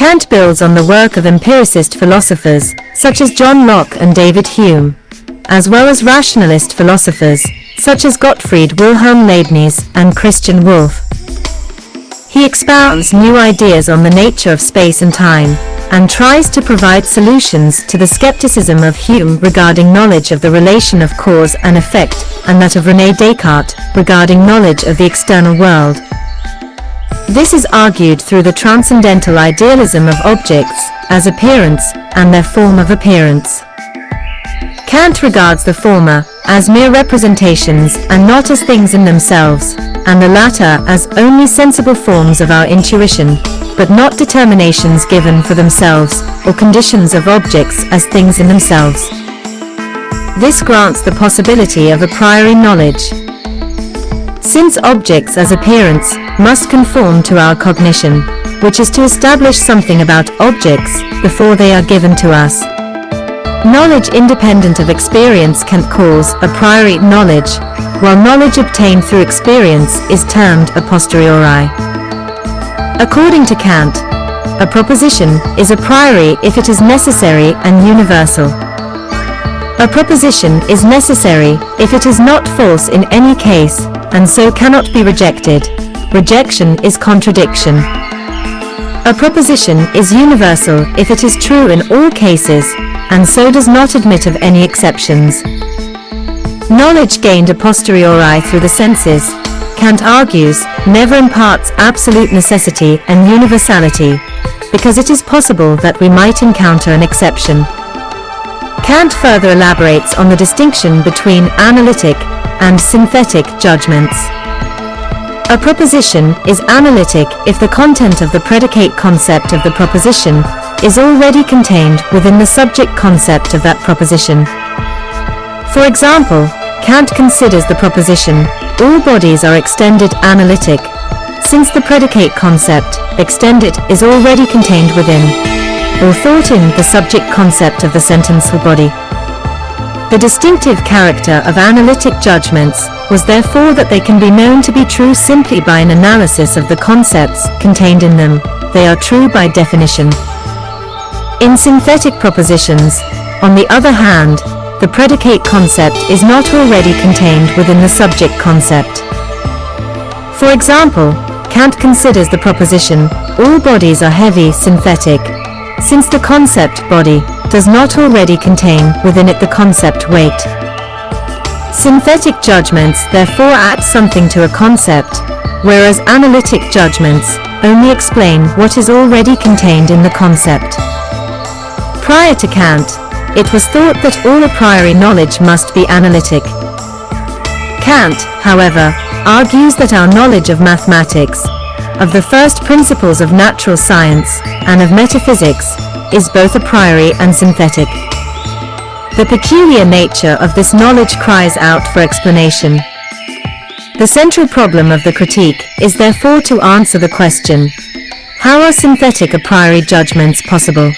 Kant builds on the work of empiricist philosophers, such as John Locke and David Hume, as well as rationalist philosophers, such as Gottfried Wilhelm Leibniz and Christian Wolff. He expounds new ideas on the nature of space and time, and tries to provide solutions to the skepticism of Hume regarding knowledge of the relation of cause and effect, and that of René Descartes regarding knowledge of the external world. This is argued through the transcendental idealism of objects as appearance and their form of appearance. Kant regards the former as mere representations and not as things in themselves, and the latter as only sensible forms of our intuition, but not determinations given for themselves, or conditions of objects as things in themselves. This grants the possibility of a priori knowledge. Since objects as appearance must conform to our cognition, which is to establish something about objects before they are given to us. Knowledge independent of experience can cause a priori knowledge, while knowledge obtained through experience is termed a posteriori. According to Kant, a proposition is a priori if it is necessary and universal. A proposition is necessary if it is not false in any case, and so cannot be rejected. Rejection is contradiction. A proposition is universal if it is true in all cases, and so does not admit of any exceptions. Knowledge gained a posteriori through the senses, Kant argues, never imparts absolute necessity and universality, because it is possible that we might encounter an exception. Kant further elaborates on the distinction between analytic and synthetic judgments. A proposition is analytic if the content of the predicate concept of the proposition is already contained within the subject concept of that proposition. For example, Kant considers the proposition, all bodies are extended analytic, since the predicate concept, extended, is already contained within, or thought in, the subject concept of the sentence or body. The distinctive character of analytic judgments was therefore that they can be known to be true simply by an analysis of the concepts contained in them. They are true by definition. In synthetic propositions, on the other hand, the predicate concept is not already contained within the subject concept. For example, Kant considers the proposition, all bodies are heavy synthetic, since the concept body does not already contain within it the concept weight. Synthetic judgments therefore add something to a concept, whereas analytic judgments only explain what is already contained in the concept. Prior to Kant, it was thought that all a priori knowledge must be analytic. Kant, however, argues that our knowledge of mathematics, of the first principles of natural science, and of metaphysics, is both a priori and synthetic. The peculiar nature of this knowledge cries out for explanation. The central problem of the critique is therefore to answer the question, how are synthetic a priori judgments possible?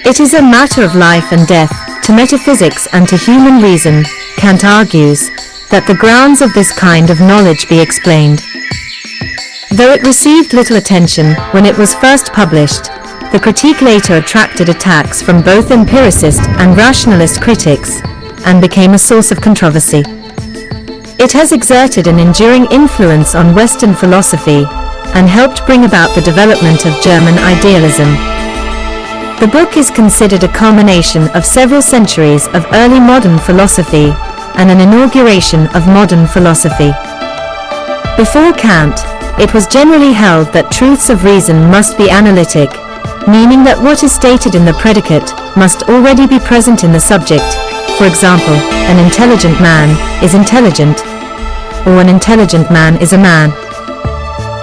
It is a matter of life and death, to metaphysics and to human reason, Kant argues, that the grounds of this kind of knowledge be explained. Though it received little attention when it was first published, the critique later attracted attacks from both empiricist and rationalist critics, and became a source of controversy. It has exerted an enduring influence on Western philosophy, and helped bring about the development of German idealism. The book is considered a culmination of several centuries of early modern philosophy, and an inauguration of modern philosophy. Before Kant, it was generally held that truths of reason must be analytic, meaning that what is stated in the predicate must already be present in the subject. For example, an intelligent man is intelligent, or an intelligent man is a man.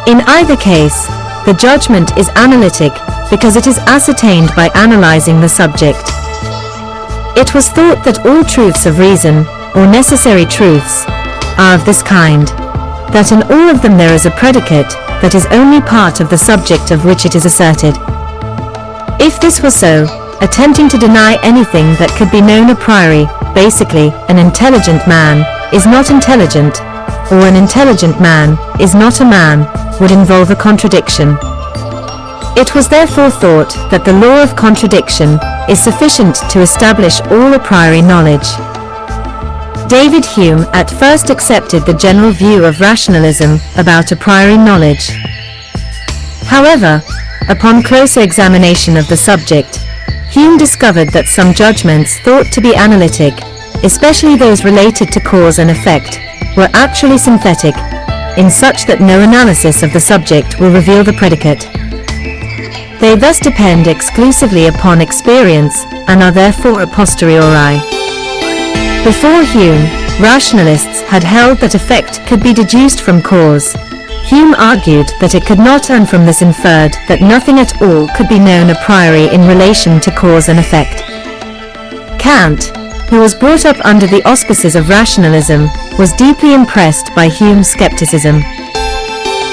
In either case, the judgment is analytic because it is ascertained by analyzing the subject. It was thought that all truths of reason, or necessary truths, are of this kind, that in all of them there is a predicate that is only part of the subject of which it is asserted. If this were so, attempting to deny anything that could be known a priori, basically, an intelligent man is not intelligent, or an intelligent man is not a man, would involve a contradiction. It was therefore thought that the law of contradiction is sufficient to establish all a priori knowledge. David Hume at first accepted the general view of rationalism about a priori knowledge. However, upon closer examination of the subject, Hume discovered that some judgments thought to be analytic, especially those related to cause and effect, were actually synthetic, in such that no analysis of the subject will reveal the predicate. They thus depend exclusively upon experience, and are therefore a posteriori. Before Hume, rationalists had held that effect could be deduced from cause. Hume argued that it could not, and from this inferred that nothing at all could be known a priori in relation to cause and effect. Kant, who was brought up under the auspices of rationalism, was deeply impressed by Hume's skepticism.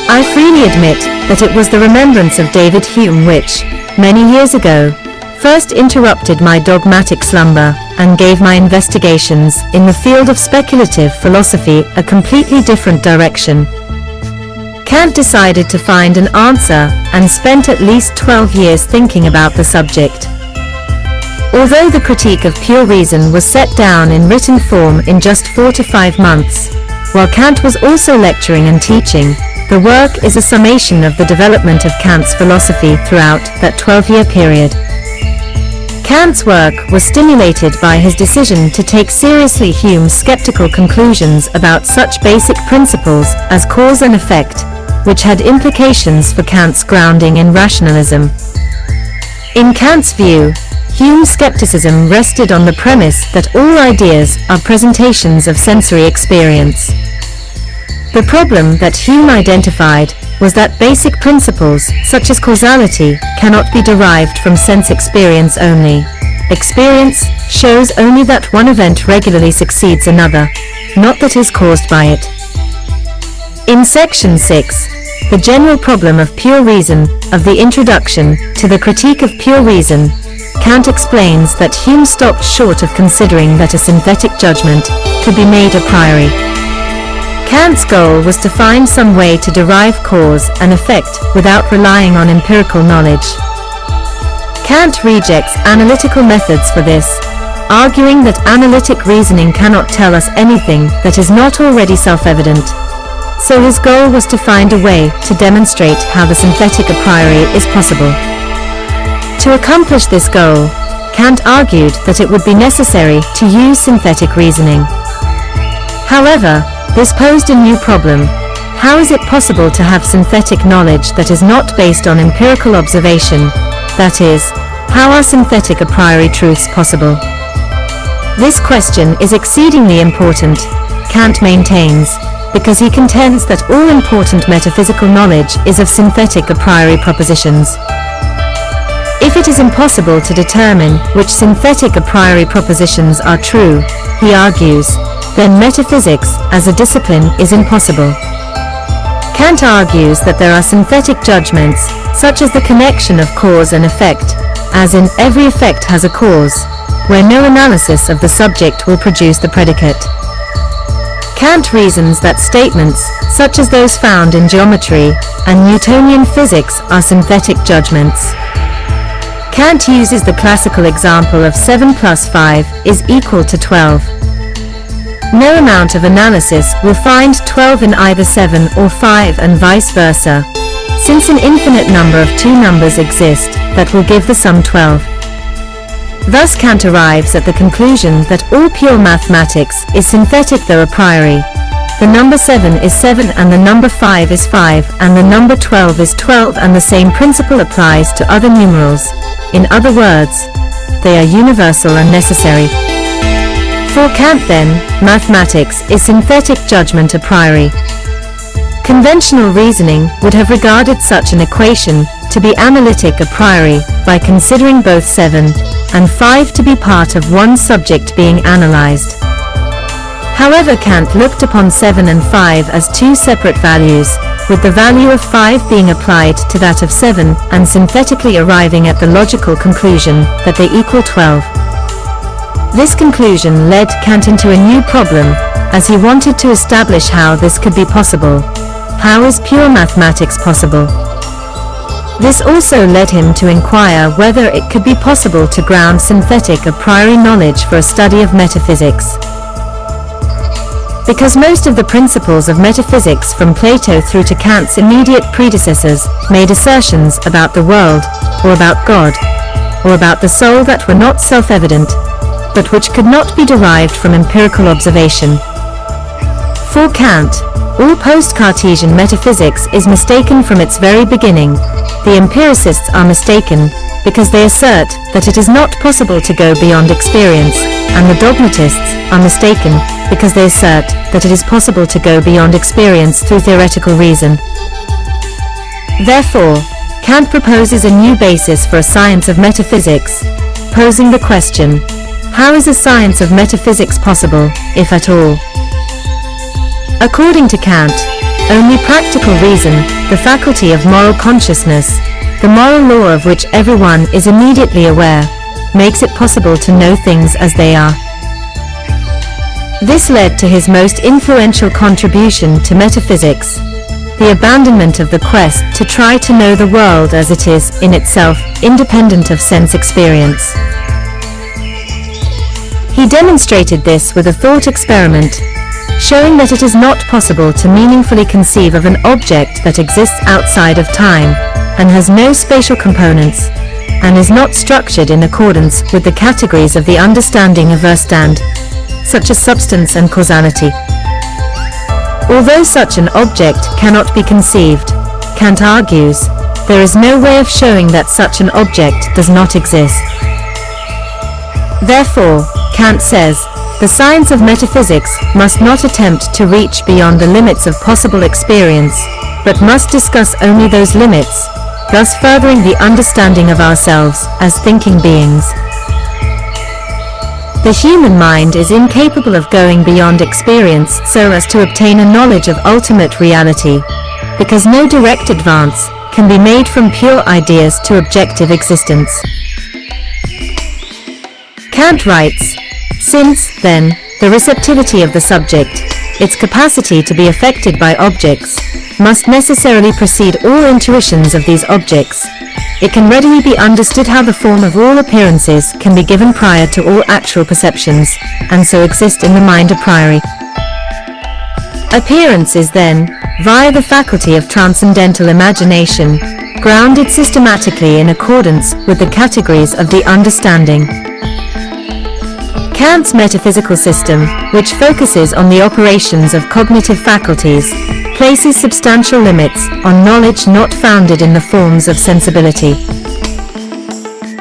I freely admit that it was the remembrance of David Hume which, many years ago, first interrupted my dogmatic slumber, and gave my investigations in the field of speculative philosophy a completely different direction. Kant decided to find an answer, and spent at least 12 years thinking about the subject. Although the critique of pure reason was set down in written form in just 4 to 5 months, while Kant was also lecturing and teaching, the work is a summation of the development of Kant's philosophy throughout that 12-year period. Kant's work was stimulated by his decision to take seriously Hume's skeptical conclusions about such basic principles as cause and effect, which had implications for Kant's grounding in rationalism. In Kant's view, Hume's skepticism rested on the premise that all ideas are presentations of sensory experience. The problem that Hume identified was that basic principles, such as causality, cannot be derived from sense experience only. Experience shows only that one event regularly succeeds another, not that is caused by it. In section 6, the general problem of pure reason, of the introduction to the critique of pure reason, Kant explains that Hume stopped short of considering that a synthetic judgment could be made a priori. Kant's goal was to find some way to derive cause and effect without relying on empirical knowledge. Kant rejects analytical methods for this, arguing that analytic reasoning cannot tell us anything that is not already self-evident. So his goal was to find a way to demonstrate how the synthetic a priori is possible. To accomplish this goal, Kant argued that it would be necessary to use synthetic reasoning. However, this posed a new problem. How is it possible to have synthetic knowledge that is not based on empirical observation? That is, how are synthetic a priori truths possible? This question is exceedingly important, Kant maintains, because he contends that all important metaphysical knowledge is of synthetic a priori propositions. If it is impossible to determine which synthetic a priori propositions are true, he argues, then metaphysics as a discipline is impossible. Kant argues that there are synthetic judgments, such as the connection of cause and effect, as in every effect has a cause, where no analysis of the subject will produce the predicate. Kant reasons that statements, such as those found in geometry and Newtonian physics, are synthetic judgments. Kant uses the classical example of 7 plus 5 is equal to 12. No amount of analysis will find 12 in either 7 or 5 and vice versa, since an infinite number of two numbers exist that will give the sum 12. Thus Kant arrives at the conclusion that all pure mathematics is synthetic though a priori. The number 7 is 7 and the number 5 is 5 and the number 12 is 12, and the same principle applies to other numerals. In other words, they are universal and necessary. For Kant then, mathematics is synthetic judgment a priori. Conventional reasoning would have regarded such an equation to be analytic a priori by considering both 7 and 5 to be part of one subject being analyzed. However, Kant looked upon 7 and 5 as two separate values, with the value of 5 being applied to that of 7 and synthetically arriving at the logical conclusion that they equal 12. This conclusion led Kant into a new problem, as he wanted to establish how this could be possible. How is pure mathematics possible? This also led him to inquire whether it could be possible to ground synthetic a priori knowledge for a study of metaphysics. Because most of the principles of metaphysics from Plato through to Kant's immediate predecessors made assertions about the world, or about God, or about the soul that were not self-evident, but which could not be derived from empirical observation. For Kant, all post-Cartesian metaphysics is mistaken from its very beginning. The empiricists are mistaken because they assert that it is not possible to go beyond experience, and the dogmatists are mistaken because they assert that it is possible to go beyond experience through theoretical reason. Therefore, Kant proposes a new basis for a science of metaphysics, posing the question, how is a science of metaphysics possible, if at all? According to Kant, only practical reason, the faculty of moral consciousness, the moral law of which everyone is immediately aware, makes it possible to know things as they are. This led to his most influential contribution to metaphysics, the abandonment of the quest to try to know the world as it is in itself, independent of sense experience. He demonstrated this with a thought experiment, showing that it is not possible to meaningfully conceive of an object that exists outside of time, and has no spatial components, and is not structured in accordance with the categories of the understanding of Verstand, such as substance and causality. Although such an object cannot be conceived, Kant argues, there is no way of showing that such an object does not exist. Therefore, Kant says, the science of metaphysics must not attempt to reach beyond the limits of possible experience, but must discuss only those limits, thus furthering the understanding of ourselves as thinking beings. The human mind is incapable of going beyond experience so as to obtain a knowledge of ultimate reality, because no direct advance can be made from pure ideas to objective existence. Kant writes, since, then, the receptivity of the subject, its capacity to be affected by objects, must necessarily precede all intuitions of these objects, it can readily be understood how the form of all appearances can be given prior to all actual perceptions, and so exist in the mind a priori. Appearance is then, via the faculty of transcendental imagination, grounded systematically in accordance with the categories of the understanding. Kant's metaphysical system, which focuses on the operations of cognitive faculties, places substantial limits on knowledge not founded in the forms of sensibility.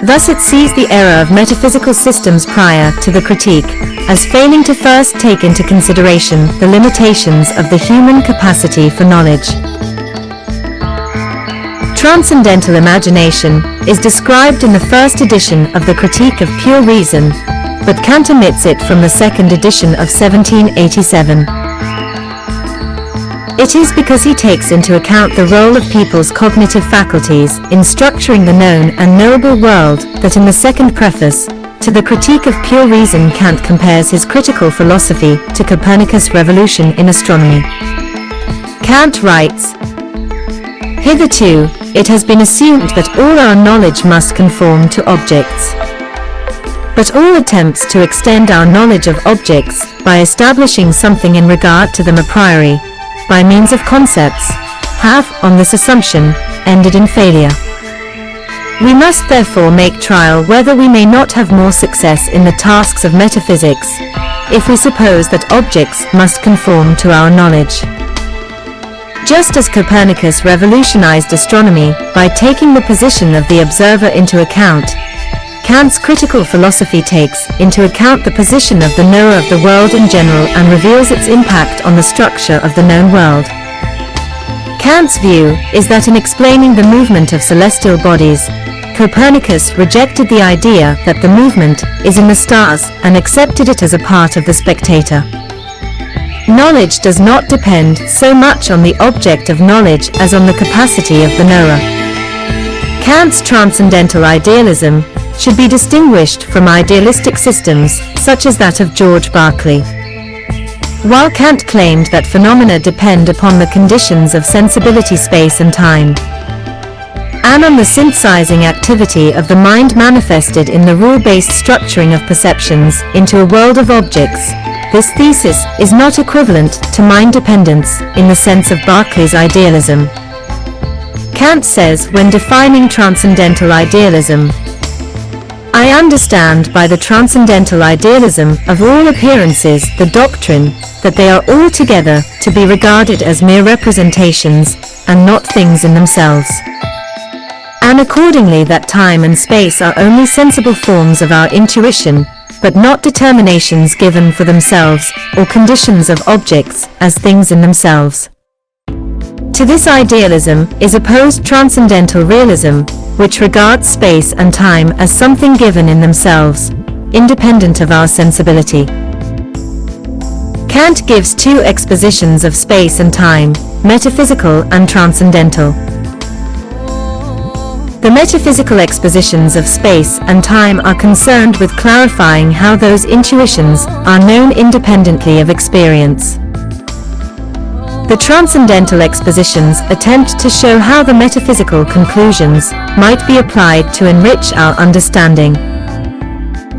Thus it sees the error of metaphysical systems prior to the critique, as failing to first take into consideration the limitations of the human capacity for knowledge. Transcendental imagination is described in the first edition of the Critique of Pure Reason, but Kant omits it from the second edition of 1787. It is because he takes into account the role of people's cognitive faculties in structuring the known and knowable world that in the second preface to the Critique of Pure Reason Kant compares his critical philosophy to Copernicus' revolution in astronomy. Kant writes, hitherto, it has been assumed that all our knowledge must conform to objects. But all attempts to extend our knowledge of objects by establishing something in regard to them a priori, by means of concepts, have, on this assumption, ended in failure. We must therefore make trial whether we may not have more success in the tasks of metaphysics, if we suppose that objects must conform to our knowledge. Just as Copernicus revolutionized astronomy by taking the position of the observer into account, Kant's critical philosophy takes into account the position of the knower of the world in general and reveals its impact on the structure of the known world. Kant's view is that in explaining the movement of celestial bodies, Copernicus rejected the idea that the movement is in the stars and accepted it as a part of the spectator. Knowledge does not depend so much on the object of knowledge as on the capacity of the knower. Kant's transcendental idealism should be distinguished from idealistic systems, such as that of George Berkeley. While Kant claimed that phenomena depend upon the conditions of sensibility, space and time, and on the synthesizing activity of the mind manifested in the rule-based structuring of perceptions into a world of objects. This thesis is not equivalent to mind dependence in the sense of Berkeley's idealism. Kant says when defining transcendental idealism, "I understand by the transcendental idealism of all appearances the doctrine that they are altogether to be regarded as mere representations and not things in themselves, and accordingly that time and space are only sensible forms of our intuition, but not determinations given for themselves or conditions of objects as things in themselves." To this idealism is opposed transcendental realism, which regards space and time as something given in themselves, independent of our sensibility. Kant gives two expositions of space and time, metaphysical and transcendental. The metaphysical expositions of space and time are concerned with clarifying how those intuitions are known independently of experience. The transcendental expositions attempt to show how the metaphysical conclusions might be applied to enrich our understanding.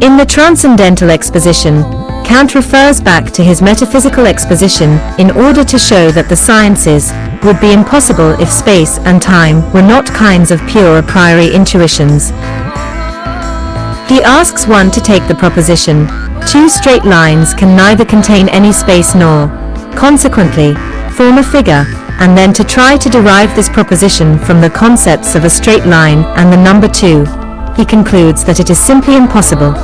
In the transcendental exposition, Kant refers back to his metaphysical exposition in order to show that the sciences would be impossible if space and time were not kinds of pure a priori intuitions. He asks one to take the proposition, "Two straight lines can neither contain any space nor, consequently, form a figure," and then to try to derive this proposition from the concepts of a straight line and the number 2. He concludes that it is simply impossible.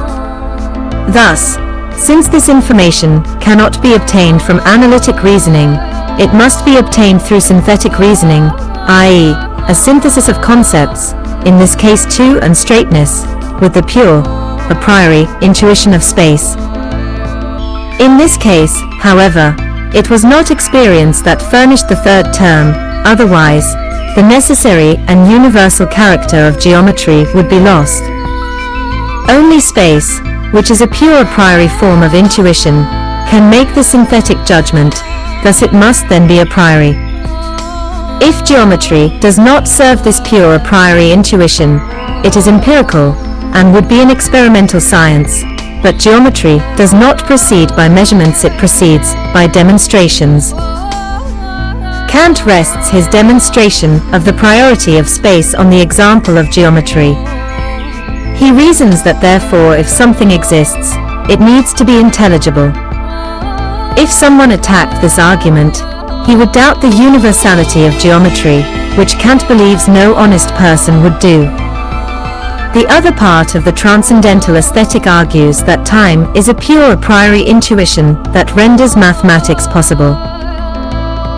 Thus, since this information cannot be obtained from analytic reasoning, it must be obtained through synthetic reasoning, i.e., a synthesis of concepts, in this case 2 and straightness, with the pure, a priori, intuition of space. In this case, however, it was not experience that furnished the third term, otherwise, the necessary and universal character of geometry would be lost. Only space, which is a pure a priori form of intuition, can make the synthetic judgment, thus it must then be a priori. If geometry does not serve this pure a priori intuition, it is empirical, and would be an experimental science. But geometry does not proceed by measurements, it proceeds by demonstrations. Kant rests his demonstration of the priority of space on the example of geometry. He reasons that therefore if something exists, it needs to be intelligible. If someone attacked this argument, he would doubt the universality of geometry, which Kant believes no honest person would do. The other part of the transcendental aesthetic argues that time is a pure a priori intuition that renders mathematics possible.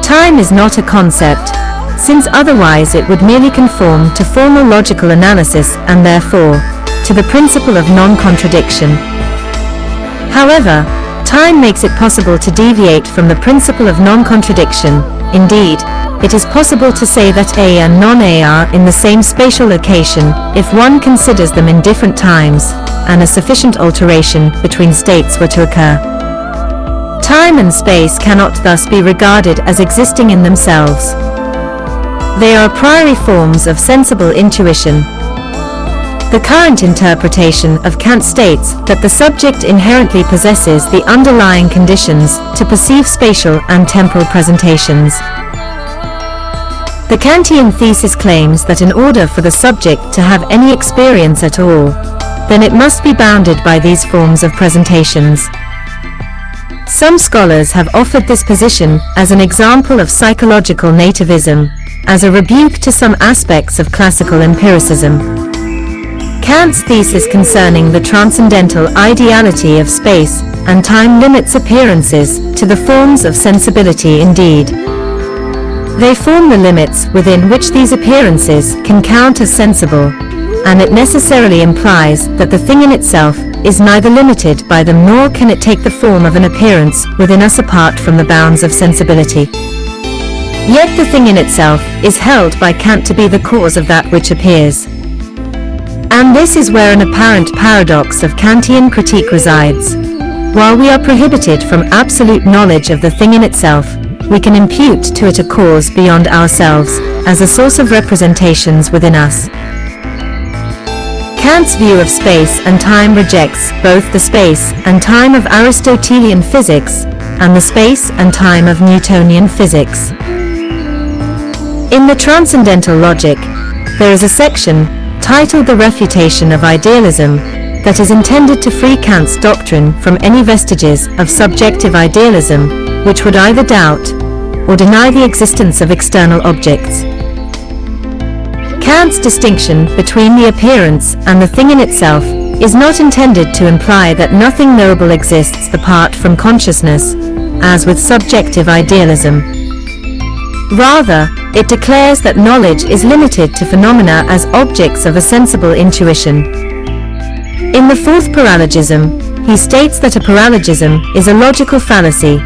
Time is not a concept, since otherwise it would merely conform to formal logical analysis and therefore, to the principle of non-contradiction. However, time makes it possible to deviate from the principle of non-contradiction. Indeed, it is possible to say that A and non-A are in the same spatial location if one considers them in different times, and a sufficient alteration between states were to occur. Time and space cannot thus be regarded as existing in themselves. They are a priori forms of sensible intuition. The current interpretation of Kant states that the subject inherently possesses the underlying conditions to perceive spatial and temporal presentations. The Kantian thesis claims that in order for the subject to have any experience at all, then it must be bounded by these forms of presentations. Some scholars have offered this position as an example of psychological nativism, as a rebuke to some aspects of classical empiricism. Kant's thesis concerning the transcendental ideality of space and time limits appearances to the forms of sensibility indeed. They form the limits within which these appearances can count as sensible, and it necessarily implies that the thing in itself is neither limited by them nor can it take the form of an appearance within us apart from the bounds of sensibility. Yet the thing in itself is held by Kant to be the cause of that which appears. And this is where an apparent paradox of Kantian critique resides. While we are prohibited from absolute knowledge of the thing in itself, we can impute to it a cause beyond ourselves, as a source of representations within us. Kant's view of space and time rejects both the space and time of Aristotelian physics and the space and time of Newtonian physics. In the Transcendental Logic, there is a section titled The Refutation of Idealism that is intended to free Kant's doctrine from any vestiges of subjective idealism, which would either doubt or deny the existence of external objects. Kant's distinction between the appearance and the thing in itself is not intended to imply that nothing knowable exists apart from consciousness, as with subjective idealism. Rather, it declares that knowledge is limited to phenomena as objects of a sensible intuition. In the fourth paralogism, he states that a paralogism is a logical fallacy.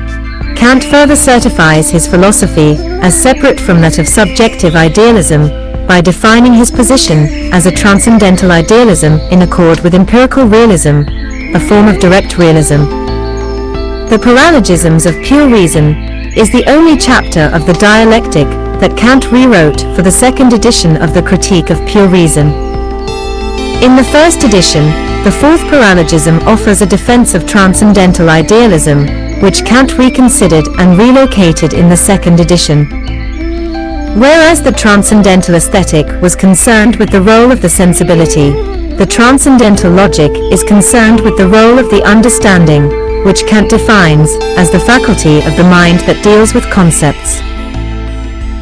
Kant further certifies his philosophy as separate from that of subjective idealism by defining his position as a transcendental idealism in accord with empirical realism, a form of direct realism. The Paralogisms of Pure Reason is the only chapter of the dialectic that Kant rewrote for the second edition of the Critique of Pure Reason. In the first edition, the fourth paralogism offers a defense of transcendental idealism, which Kant reconsidered and relocated in the second edition. Whereas the transcendental aesthetic was concerned with the role of the sensibility, the transcendental logic is concerned with the role of the understanding, which Kant defines as the faculty of the mind that deals with concepts.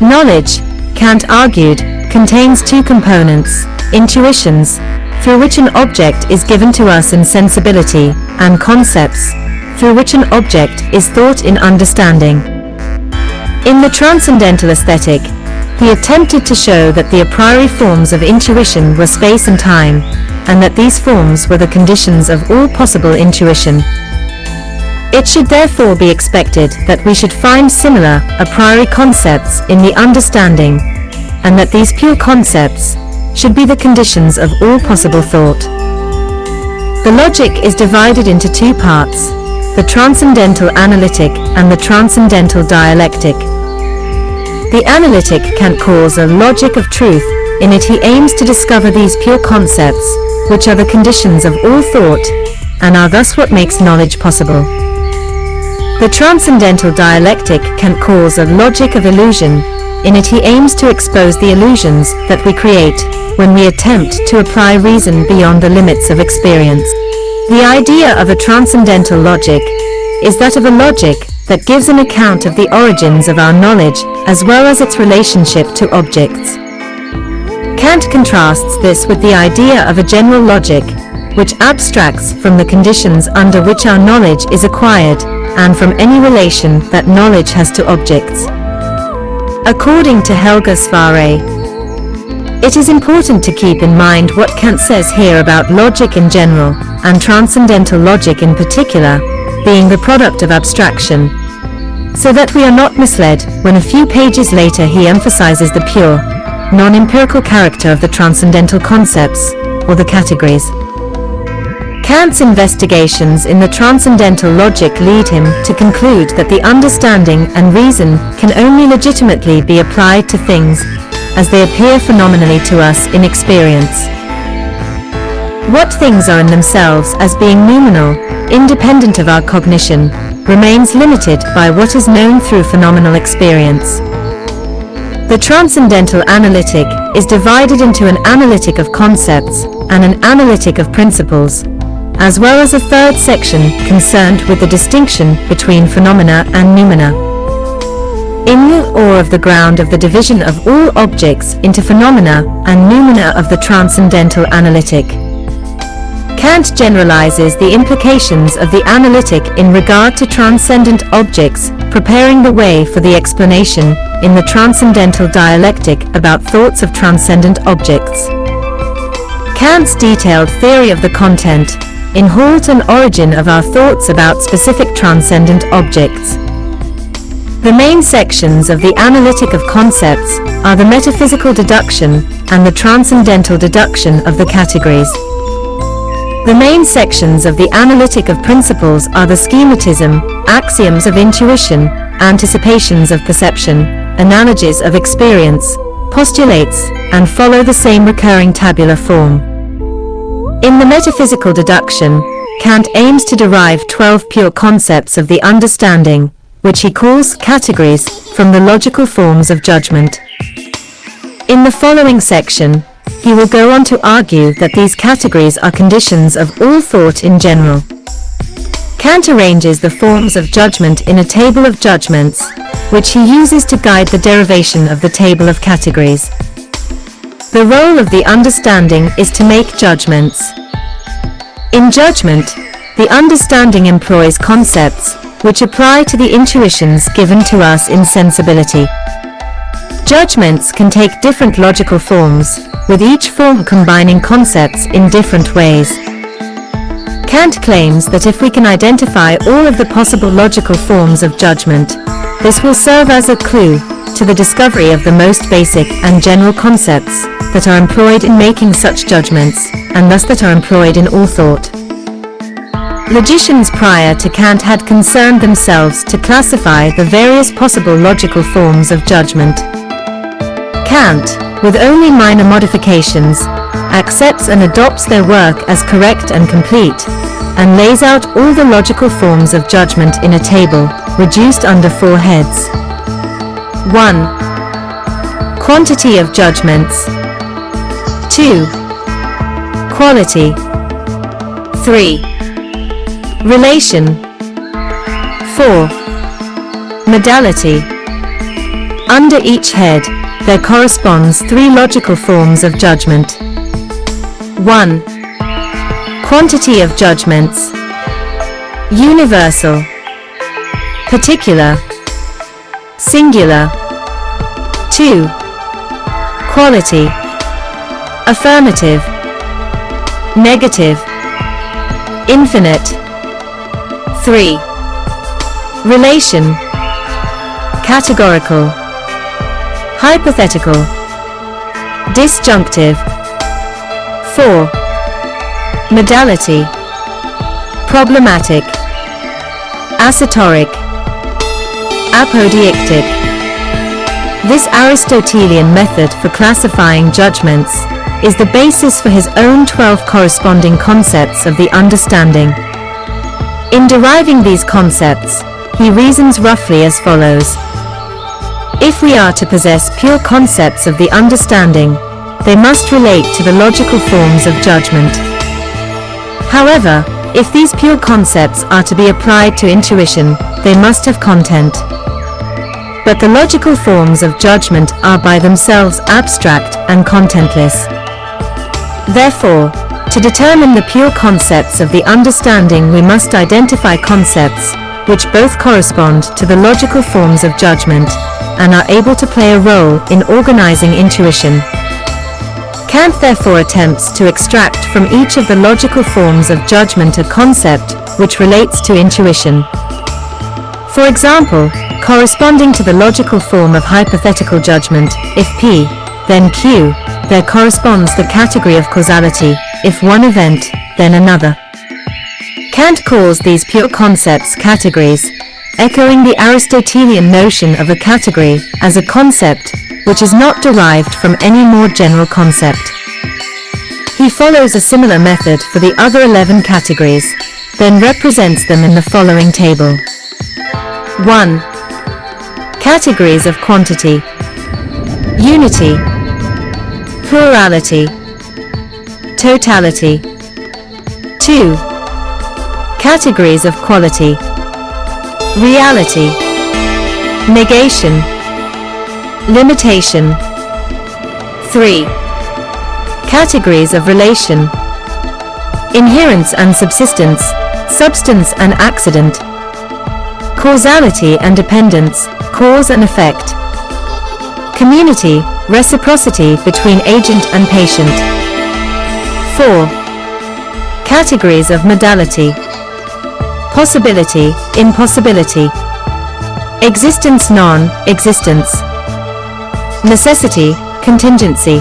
Knowledge, Kant argued, contains two components: intuitions, through which an object is given to us in sensibility, and concepts, through which an object is thought in understanding. In the transcendental aesthetic, he attempted to show that the a priori forms of intuition were space and time, and that these forms were the conditions of all possible intuition. It should therefore be expected that we should find similar a priori concepts in the understanding, and that these pure concepts should be the conditions of all possible thought. The logic is divided into two parts: the transcendental analytic and the transcendental dialectic. The analytic Kant calls a logic of truth. In it he aims to discover these pure concepts, which are the conditions of all thought, and are thus what makes knowledge possible. The transcendental dialectic Kant calls a logic of illusion. In it he aims to expose the illusions that we create when we attempt to apply reason beyond the limits of experience. The idea of a transcendental logic is that of a logic that gives an account of the origins of our knowledge as well as its relationship to objects. Kant contrasts this with the idea of a general logic, which abstracts from the conditions under which our knowledge is acquired and from any relation that knowledge has to objects. According to Helga Svare, it is important to keep in mind what Kant says here about logic in general, and transcendental logic in particular, being the product of abstraction, so that we are not misled when a few pages later he emphasizes the pure, non-empirical character of the transcendental concepts, or the categories. Kant's investigations in the transcendental logic lead him to conclude that the understanding and reason can only legitimately be applied to things as they appear phenomenally to us in experience. What things are in themselves as being noumenal, independent of our cognition, remains limited by what is known through phenomenal experience. The transcendental analytic is divided into an analytic of concepts and an analytic of principles, as well as a third section concerned with the distinction between phenomena and noumena. In the or of the ground of the division of all objects into phenomena and noumena of the transcendental analytic, Kant generalizes the implications of the analytic in regard to transcendent objects, preparing the way for the explanation in the transcendental dialectic about thoughts of transcendent objects. Kant's detailed theory of the content, in halt and origin of our thoughts about specific transcendent objects. The main sections of the analytic of concepts are the metaphysical deduction and the transcendental deduction of the categories. The main sections of the analytic of principles are the schematism, axioms of intuition, anticipations of perception, analogies of experience, postulates, and follow the same recurring tabular form. In the metaphysical deduction, Kant aims to derive 12 pure concepts of the understanding, which he calls categories, from the logical forms of judgment. In the following section, he will go on to argue that these categories are conditions of all thought in general. Kant arranges the forms of judgment in a table of judgments, which he uses to guide the derivation of the table of categories. The role of the understanding is to make judgments. In judgment, the understanding employs concepts, which apply to the intuitions given to us in sensibility. Judgments can take different logical forms, with each form combining concepts in different ways. Kant claims that if we can identify all of the possible logical forms of judgment, this will serve as a clue to the discovery of the most basic and general concepts that are employed in making such judgments, and thus that are employed in all thought. Logicians prior to Kant had concerned themselves to classify the various possible logical forms of judgment. Kant, with only minor modifications, accepts and adopts their work as correct and complete, and lays out all the logical forms of judgment in a table, reduced under 4 heads. 1. Quantity of judgments. 2. Quality. 3. Relation. 4. Modality. Under each head, there corresponds 3 logical forms of judgment. 1. Quantity of judgments. Universal. Particular. Singular. 2. Quality. Affirmative. Negative. Infinite. 3. Relation. Categorical. Hypothetical. Disjunctive. 4. Modality. Problematic. Assoteric. Apodeictic. This Aristotelian method for classifying judgments is the basis for his own 12 corresponding concepts of the understanding. In deriving these concepts, he reasons roughly as follows. If we are to possess pure concepts of the understanding, they must relate to the logical forms of judgment. However, if these pure concepts are to be applied to intuition, they must have content. But the logical forms of judgment are by themselves abstract and contentless. Therefore, to determine the pure concepts of the understanding, we must identify concepts which both correspond to the logical forms of judgment and are able to play a role in organizing intuition. Kant therefore attempts to extract from each of the logical forms of judgment a concept which relates to intuition. For example, corresponding to the logical form of hypothetical judgment, if P, then Q, there corresponds the category of causality, if one event, then another. Kant calls these pure concepts categories, echoing the Aristotelian notion of a category as a concept which is not derived from any more general concept. He follows a similar method for the other 11 categories, then represents them in the following table. 1. Categories of quantity. Unity. Plurality. Totality. 2. Categories of quality. Reality. Negation. Limitation. 3. Categories of relation. Inherence and subsistence, substance and accident. Causality and dependence, cause and effect. Community, reciprocity between agent and patient. 4. Categories of modality. Possibility, impossibility. Existence, non-existence. Necessity, contingency.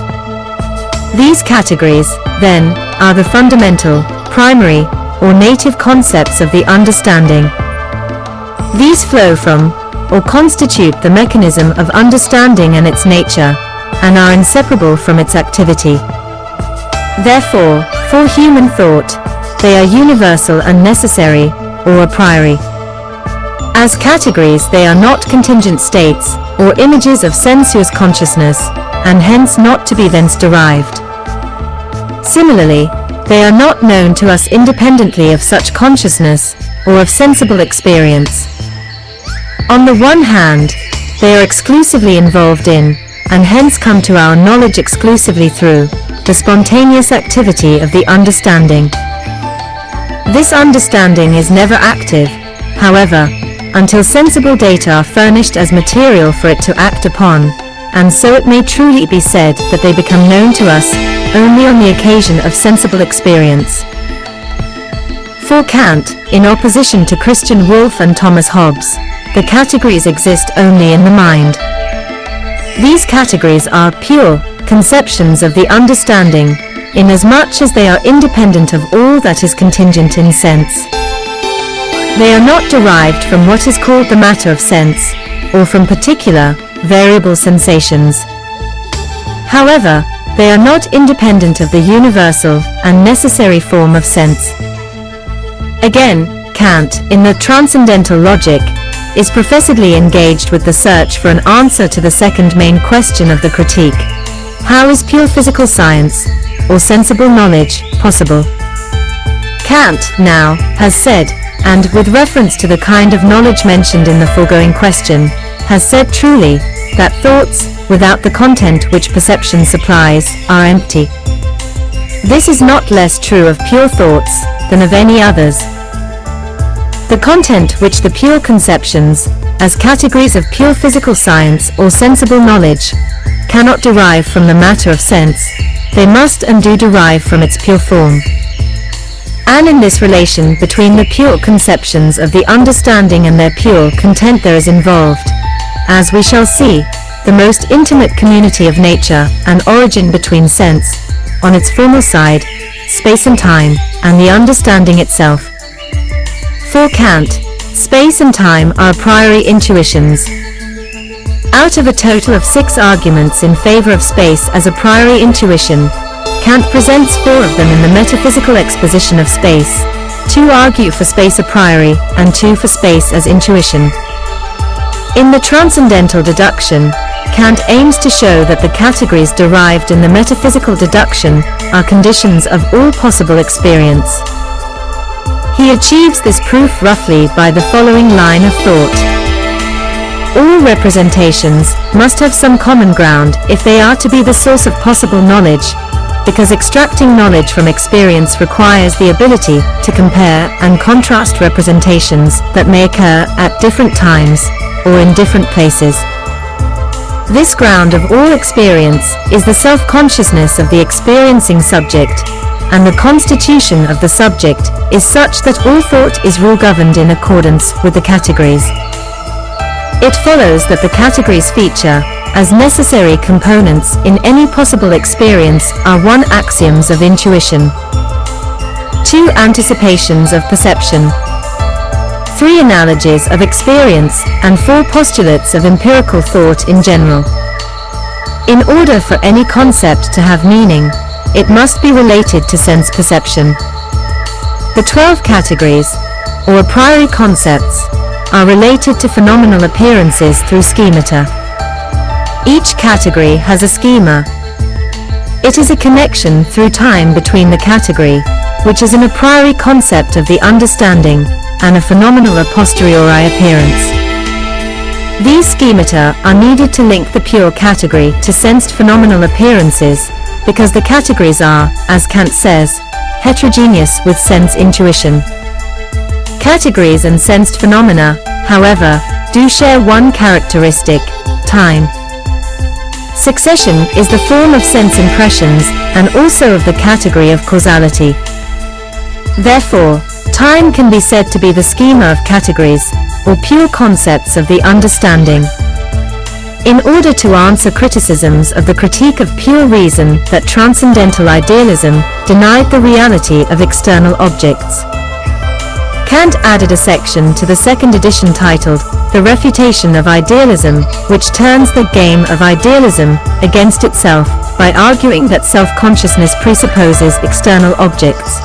These categories, then, are the fundamental, primary, or native concepts of the understanding. These flow from or constitute the mechanism of understanding and its nature, and are inseparable from its activity. Therefore, for human thought, they are universal and necessary, or a priori. As categories, they are not contingent states, or images of sensuous consciousness, and hence not to be thence derived. Similarly, they are not known to us independently of such consciousness, or of sensible experience. On the one hand, they are exclusively involved in, and hence come to our knowledge exclusively through, the spontaneous activity of the understanding. This understanding is never active, however, until sensible data are furnished as material for it to act upon, and so it may truly be said that they become known to us only on the occasion of sensible experience. For Kant, in opposition to Christian Wolff and Thomas Hobbes, the categories exist only in the mind. These categories are pure conceptions of the understanding, inasmuch as they are independent of all that is contingent in sense. They are not derived from what is called the matter of sense, or from particular, variable sensations. However, they are not independent of the universal and necessary form of sense. Again, Kant, in the Transcendental Logic, is professedly engaged with the search for an answer to the second main question of the critique: how is pure physical science, or sensible knowledge, possible? Kant, now, has said, and with reference to the kind of knowledge mentioned in the foregoing question, has said truly, that thoughts, without the content which perception supplies, are empty. This is not less true of pure thoughts than of any others. The content which the pure conceptions, as categories of pure physical science or sensible knowledge, cannot derive from the matter of sense, they must and do derive from its pure form. And in this relation between the pure conceptions of the understanding and their pure content there is involved, as we shall see, the most intimate community of nature and origin between sense, on its formal side, space and time, and the understanding itself. For Kant, space and time are a priori intuitions. Out of a total of 6 arguments in favor of space as a priori intuition, Kant presents 4 of them in the metaphysical exposition of space. 2 argue for space a priori, and 2 for space as intuition. In the transcendental deduction, Kant aims to show that the categories derived in the metaphysical deduction are conditions of all possible experience. He achieves this proof roughly by the following line of thought: all representations must have some common ground if they are to be the source of possible knowledge, because extracting knowledge from experience requires the ability to compare and contrast representations that may occur at different times or in different places. This ground of all experience is the self-consciousness of the experiencing subject, and the constitution of the subject is such that all thought is rule-governed in accordance with the categories. It follows that the categories feature, as necessary components in any possible experience, are 1 axioms of intuition, 2 anticipations of perception, 3 analogies of experience, and 4 postulates of empirical thought in general. In order for any concept to have meaning, it must be related to sense perception. The 12 categories, or a priori concepts, are related to phenomenal appearances through schemata. Each category has a schema. It is a connection through time between the category, which is an a priori concept of the understanding, and a phenomenal a posteriori appearance. These schemata are needed to link the pure category to sensed phenomenal appearances, because the categories are, as Kant says, heterogeneous with sense intuition. Categories and sensed phenomena, however, do share one characteristic: time. Succession is the form of sense impressions, and also of the category of causality. Therefore, time can be said to be the schema of categories, or pure concepts of the understanding. In order to answer criticisms of the critique of pure reason that transcendental idealism denied the reality of external objects, Kant added a section to the second edition titled, The Refutation of Idealism, which turns the game of idealism against itself by arguing that self-consciousness presupposes external objects.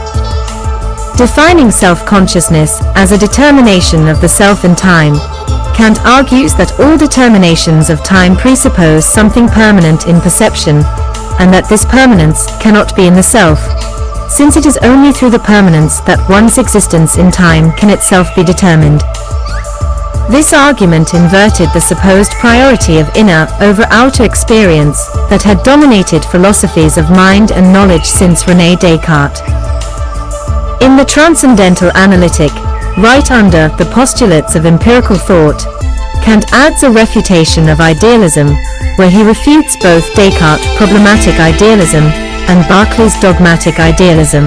Defining self-consciousness as a determination of the self in time, Kant argues that all determinations of time presuppose something permanent in perception, and that this permanence cannot be in the self, since it is only through the permanence that one's existence in time can itself be determined. This argument inverted the supposed priority of inner over outer experience that had dominated philosophies of mind and knowledge since René Descartes. In the Transcendental Analytic, right under the postulates of empirical thought, Kant adds a refutation of idealism, where he refutes both Descartes' problematic idealism and Berkeley's dogmatic idealism.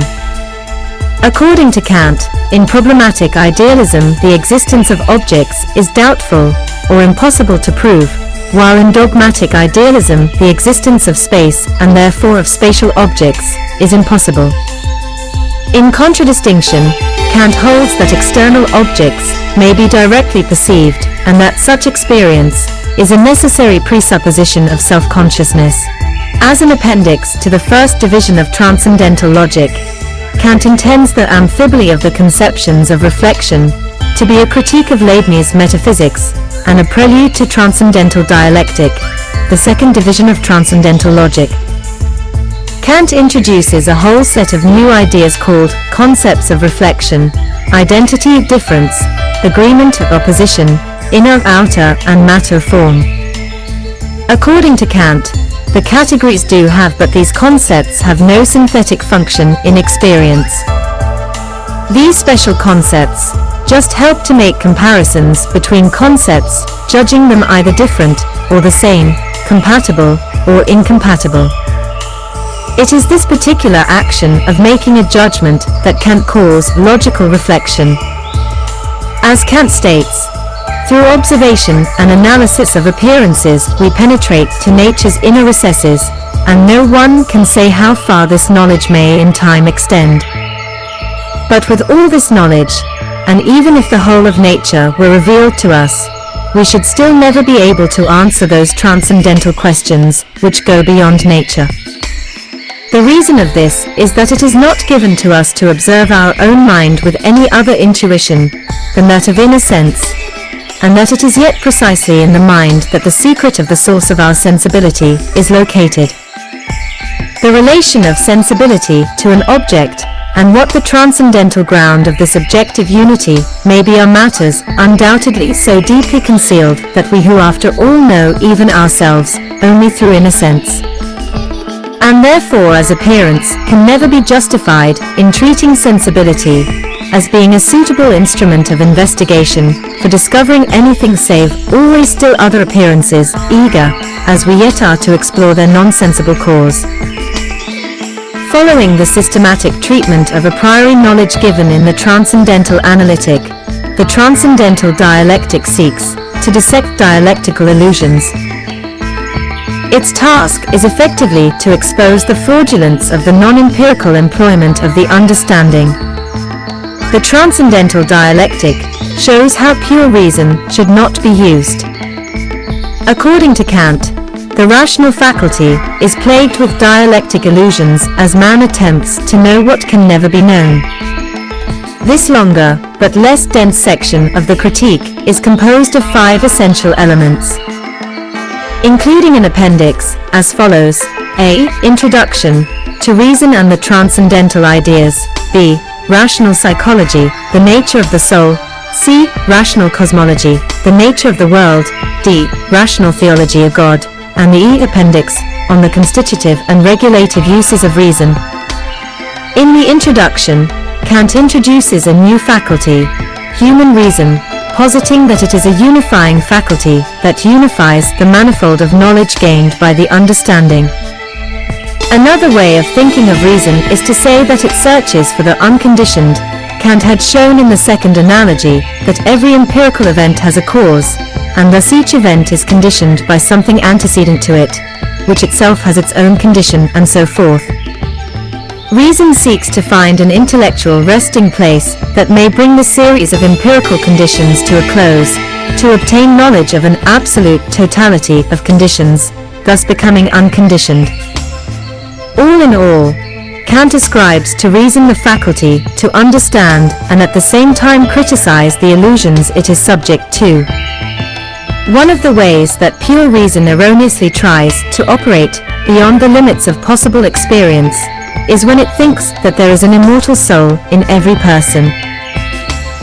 According to Kant, in problematic idealism the existence of objects is doubtful or impossible to prove, while in dogmatic idealism the existence of space, and therefore of spatial objects, is impossible. In contradistinction, Kant holds that external objects may be directly perceived, and that such experience is a necessary presupposition of self-consciousness. As an appendix to the first division of transcendental logic, Kant intends the amphiboly of the conceptions of reflection to be a critique of Leibniz metaphysics and a prelude to transcendental dialectic, the second division of transcendental logic. Kant introduces a whole set of new ideas called concepts of reflection, identity of difference, agreement of opposition, inner of outer, and matter of form. According to Kant, the categories do have, but these concepts have no synthetic function in experience. These special concepts just help to make comparisons between concepts, judging them either different or the same, compatible or incompatible. It is this particular action of making a judgment that Kant calls logical reflection. As Kant states, through observation and analysis of appearances we penetrate to nature's inner recesses, and no one can say how far this knowledge may in time extend. But with all this knowledge, and even if the whole of nature were revealed to us, we should still never be able to answer those transcendental questions which go beyond nature. The reason of this is that it is not given to us to observe our own mind with any other intuition than that of inner sense, and that it is yet precisely in the mind that the secret of the source of our sensibility is located. The relation of sensibility to an object, and what the transcendental ground of this objective unity may be, are matters undoubtedly so deeply concealed that we who after all know even ourselves only through inner sense, and therefore as appearance, can never be justified in treating sensibility as being a suitable instrument of investigation for discovering anything save always still other appearances, eager as we yet are to explore their nonsensible cause. Following the systematic treatment of a priori knowledge given in the Transcendental Analytic, the Transcendental Dialectic seeks to dissect dialectical illusions. Its task is effectively to expose the fraudulence of the non-empirical employment of the understanding. The Transcendental Dialectic shows how pure reason should not be used. According to Kant, the rational faculty is plagued with dialectic illusions as man attempts to know what can never be known. This longer, but less dense section of the critique is composed of 5 essential elements, including an appendix, as follows: A. Introduction to reason and the transcendental ideas. B. Rational psychology, the nature of the soul. C. Rational cosmology, the nature of the world. D. Rational theology of God. And the E. Appendix, on the constitutive and regulative uses of reason. In the introduction, Kant introduces a new faculty, human reason, positing that it is a unifying faculty that unifies the manifold of knowledge gained by the understanding. Another way of thinking of reason is to say that it searches for the unconditioned. Kant had shown in the second analogy that every empirical event has a cause, and thus each event is conditioned by something antecedent to it, which itself has its own condition, and so forth. Reason seeks to find an intellectual resting place that may bring the series of empirical conditions to a close, to obtain knowledge of an absolute totality of conditions, thus becoming unconditioned. All in all, Kant ascribes to reason the faculty to understand and at the same time criticize the illusions it is subject to. One of the ways that pure reason erroneously tries to operate beyond the limits of possible experience is when it thinks that there is an immortal soul in every person.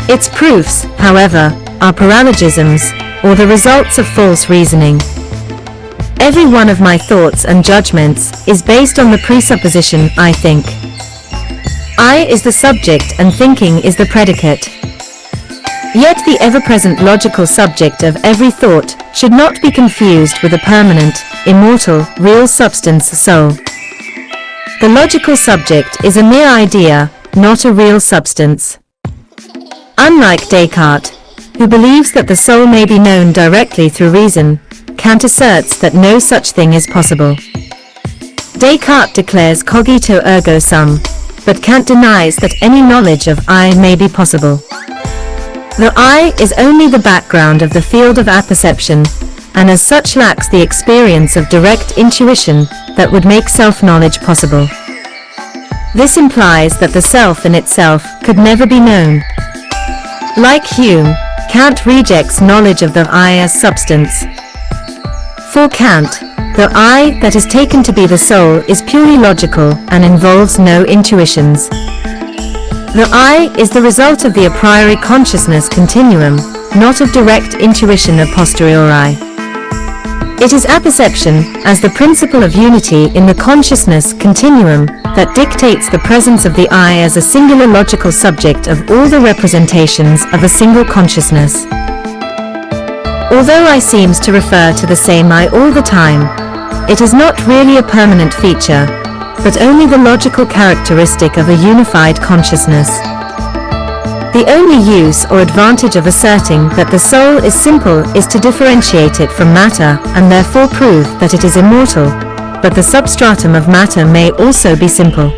Its proofs, however, are paralogisms, or the results of false reasoning. Every one of my thoughts and judgments is based on the presupposition I think. I is the subject and thinking is the predicate. Yet the ever-present logical subject of every thought should not be confused with a permanent, immortal, real substance soul. The logical subject is a mere idea, not a real substance. Unlike Descartes, who believes that the soul may be known directly through reason, Kant asserts that no such thing is possible. Descartes declares cogito ergo sum, but Kant denies that any knowledge of I may be possible. The I is only the background of the field of apperception, and as such lacks the experience of direct intuition that would make self-knowledge possible. This implies that the self in itself could never be known. Like Hume, Kant rejects knowledge of the I as substance. For Kant, the I that is taken to be the soul is purely logical and involves no intuitions. The I is the result of the a priori consciousness continuum, not of direct intuition a posteriori. It is apperception, as the principle of unity in the consciousness continuum, that dictates the presence of the I as a singular logical subject of all the representations of a single consciousness. Although I seems to refer to the same I all the time, it is not really a permanent feature, but only the logical characteristic of a unified consciousness. The only use or advantage of asserting that the soul is simple is to differentiate it from matter and therefore prove that it is immortal, but the substratum of matter may also be simple.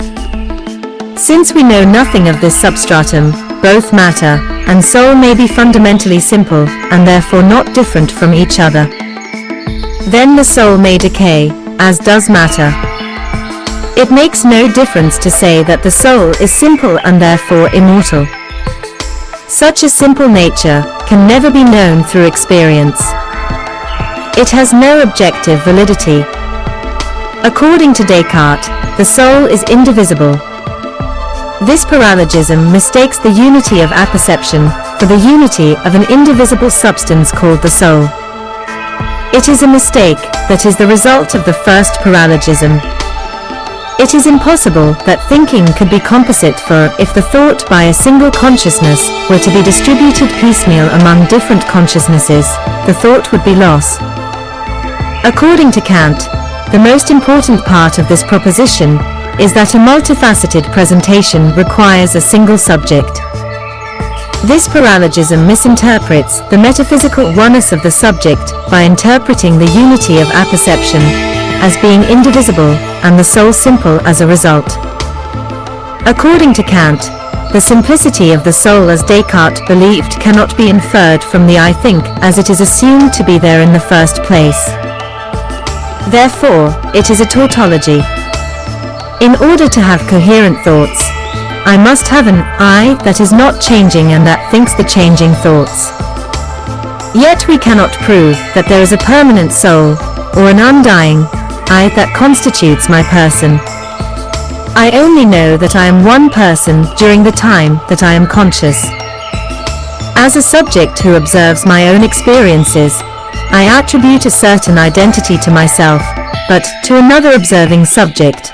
Since we know nothing of this substratum, both matter and soul may be fundamentally simple and therefore not different from each other. Then the soul may decay, as does matter. It makes no difference to say that the soul is simple and therefore immortal. Such a simple nature can never be known through experience. It has no objective validity. According to Descartes, the soul is indivisible. This paralogism mistakes the unity of apperception for the unity of an indivisible substance called the soul. It is a mistake that is the result of the first paralogism. It is impossible that thinking could be composite, for if the thought by a single consciousness were to be distributed piecemeal among different consciousnesses, the thought would be lost. According to Kant, the most important part of this proposition is that a multifaceted presentation requires a single subject. This paralogism misinterprets the metaphysical oneness of the subject by interpreting the unity of apperception as being indivisible and the soul simple as a result. According to Kant, the simplicity of the soul as Descartes believed cannot be inferred from the I think as it is assumed to be there in the first place. Therefore, it is a tautology. In order to have coherent thoughts, I must have an I that is not changing and that thinks the changing thoughts. Yet we cannot prove that there is a permanent soul, or an undying I that constitutes my person. I only know that I am one person during the time that I am conscious. As a subject who observes my own experiences, I attribute a certain identity to myself, but to another observing subject,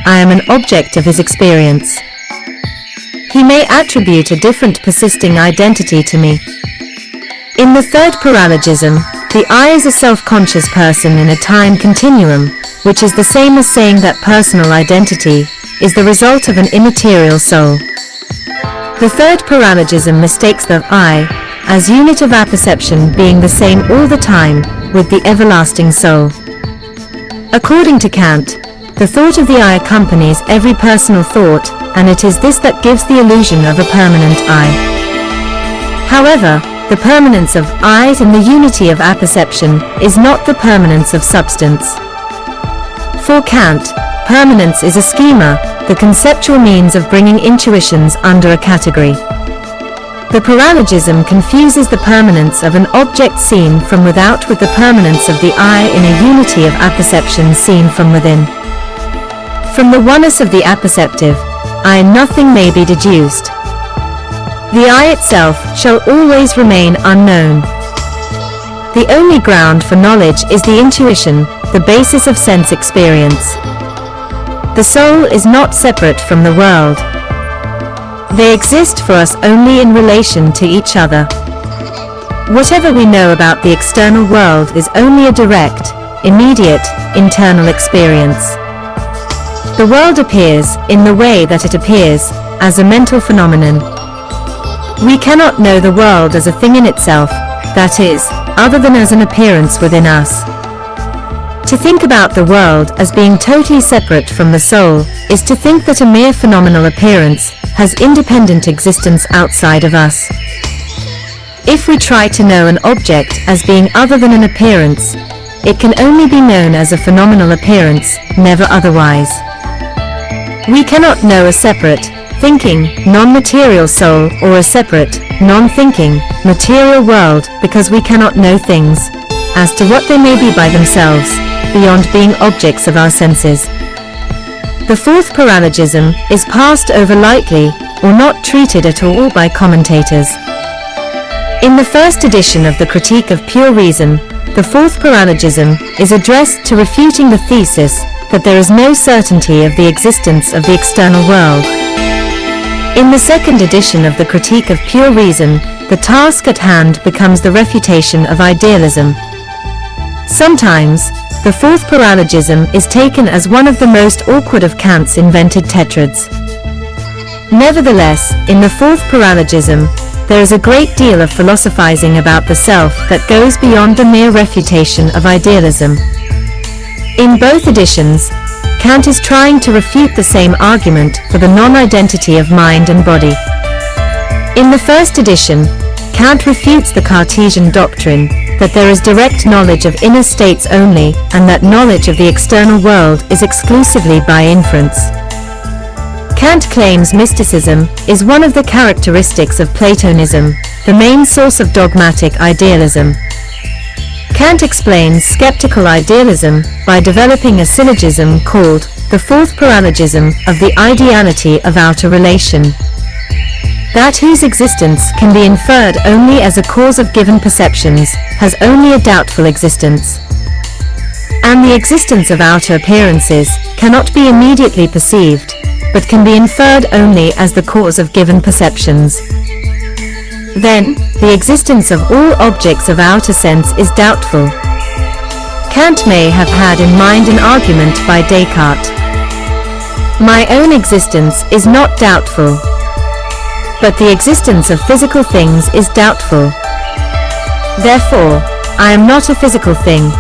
I am an object of his experience. He may attribute a different persisting identity to me. In the third paralogism, the I is a self-conscious person in a time continuum, which is the same as saying that personal identity is the result of an immaterial soul. The third paralogism mistakes the I as unit of apperception being the same all the time with the everlasting soul. According to Kant, The thought of the I accompanies every personal thought, and it is this that gives the illusion of a permanent I. However, the permanence of I in the unity of apperception is not the permanence of substance. For Kant, permanence is a schema, the conceptual means of bringing intuitions under a category. The paralogism confuses the permanence of an object seen from without with the permanence of the I in a unity of apperception seen from within. From the oneness of the apperceptive I, nothing may be deduced. The I itself shall always remain unknown. The only ground for knowledge is the intuition, the basis of sense experience. The soul is not separate from the world. They exist for us only in relation to each other. Whatever we know about the external world is only a direct, immediate, internal experience. The world appears, in the way that it appears, as a mental phenomenon. We cannot know the world as a thing in itself, that is, other than as an appearance within us. To think about the world as being totally separate from the soul, is to think that a mere phenomenal appearance has independent existence outside of us. If we try to know an object as being other than an appearance, it can only be known as a phenomenal appearance, never otherwise. We cannot know a separate, thinking, non-material soul or a separate, non-thinking, material world because we cannot know things, as to what they may be by themselves, beyond being objects of our senses. The fourth paralogism is passed over lightly, or not treated at all by commentators. In the first edition of the Critique of Pure Reason, the fourth paralogism is addressed to refuting the thesis that there is no certainty of the existence of the external world. In the second edition of the Critique of Pure Reason, the task at hand becomes the refutation of idealism. Sometimes, the fourth paralogism is taken as one of the most awkward of Kant's invented tetrads. Nevertheless, in the fourth paralogism, there is a great deal of philosophizing about the self that goes beyond the mere refutation of idealism. In both editions, Kant is trying to refute the same argument for the non-identity of mind and body. In the first edition, Kant refutes the Cartesian doctrine that there is direct knowledge of inner states only, and that knowledge of the external world is exclusively by inference. Kant claims mysticism is one of the characteristics of Platonism, the main source of dogmatic idealism. Kant explains skeptical idealism by developing a syllogism called the fourth paralogism of the ideality of outer relation. That whose existence can be inferred only as a cause of given perceptions has only a doubtful existence. And the existence of outer appearances cannot be immediately perceived, but can be inferred only as the cause of given perceptions. Then, the existence of all objects of outer sense is doubtful. Kant may have had in mind an argument by Descartes. My own existence is not doubtful, but the existence of physical things is doubtful. Therefore, I am not a physical thing.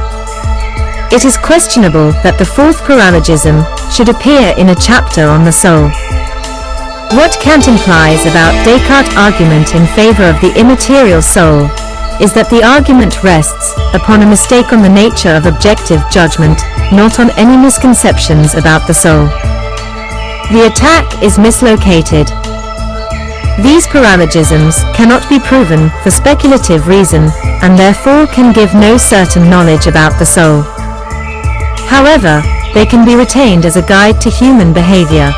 It is questionable that the fourth paralogism should appear in a chapter on the soul. What Kant implies about Descartes' argument in favor of the immaterial soul is that the argument rests upon a mistake on the nature of objective judgment, not on any misconceptions about the soul. The attack is mislocated. These paralogisms cannot be proven for speculative reason, and therefore can give no certain knowledge about the soul. However, they can be retained as a guide to human behavior.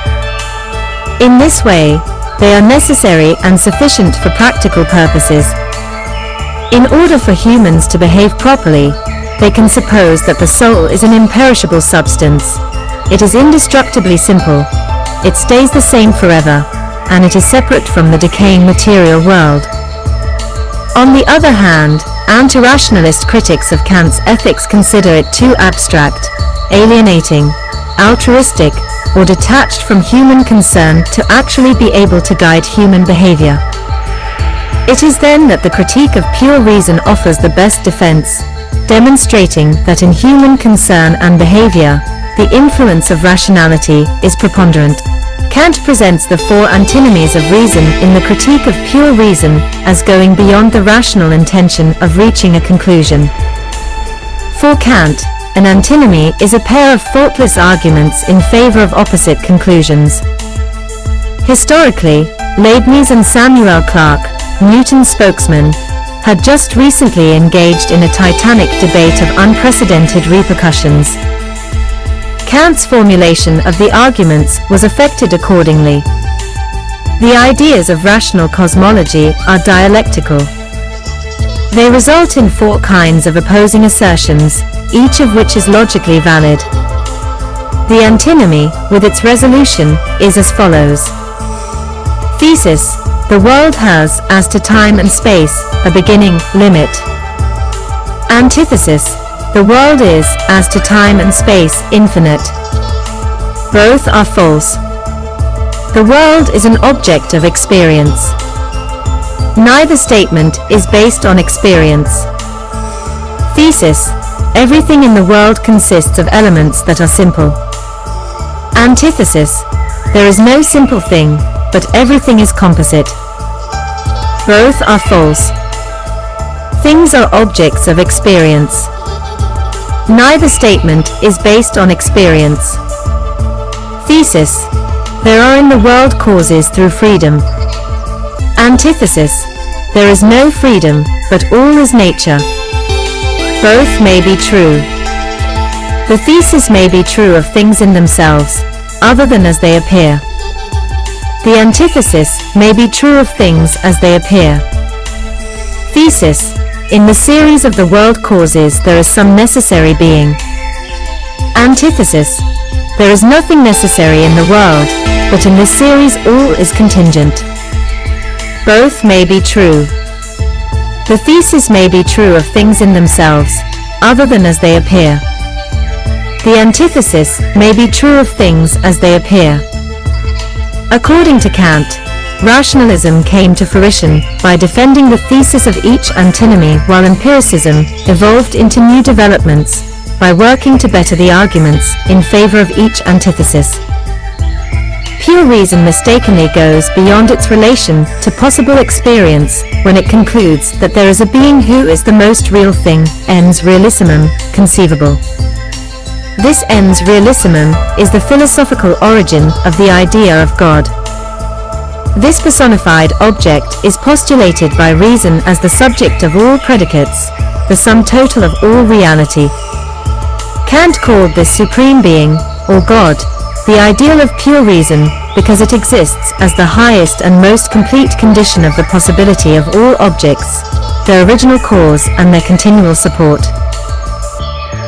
In this way, they are necessary and sufficient for practical purposes. In order for humans to behave properly, they can suppose that the soul is an imperishable substance. It is indestructibly simple. It stays the same forever, and it is separate from the decaying material world. On the other hand, anti-rationalist critics of Kant's ethics consider it too abstract, alienating, altruistic, or detached from human concern to actually be able to guide human behavior. It is then that the Critique of Pure Reason offers the best defense, demonstrating that in human concern and behavior, the influence of rationality is preponderant. Kant presents the four antinomies of reason in the Critique of Pure Reason as going beyond the rational intention of reaching a conclusion. For Kant, an antinomy is a pair of thoughtless arguments in favor of opposite conclusions. Historically, Leibniz and Samuel Clarke, Newton's spokesman, had just recently engaged in a titanic debate of unprecedented repercussions. Kant's formulation of the arguments was affected accordingly. The ideas of rational cosmology are dialectical. They result in four kinds of opposing assertions, each of which is logically valid. The antinomy, with its resolution, is as follows. Thesis: the world has, as to time and space, a beginning, limit. Antithesis: the world is, as to time and space, infinite. Both are false. The world is an object of experience. Neither statement is based on experience. Thesis: everything in the world consists of elements that are simple. Antithesis: there is no simple thing, but everything is composite. Both are false. Things are objects of experience. Neither statement is based on experience. Thesis: there are in the world causes through freedom. Antithesis: there is no freedom, but all is nature. Both may be true. The thesis may be true of things in themselves, other than as they appear. The antithesis may be true of things as they appear. Thesis: in the series of the world causes there is some necessary being. Antithesis: there is nothing necessary in the world, but in this series all is contingent. Both may be true. The thesis may be true of things in themselves, other than as they appear. The antithesis may be true of things as they appear. According to Kant, rationalism came to fruition by defending the thesis of each antinomy, while empiricism evolved into new developments by working to better the arguments in favor of each antithesis. Pure reason mistakenly goes beyond its relation to possible experience when it concludes that there is a being who is the most real thing, ens realissimum, conceivable. This ens realissimum is the philosophical origin of the idea of God. This personified object is postulated by reason as the subject of all predicates, the sum total of all reality. Kant called this supreme being, or God, the ideal of pure reason, because it exists as the highest and most complete condition of the possibility of all objects, their original cause and their continual support.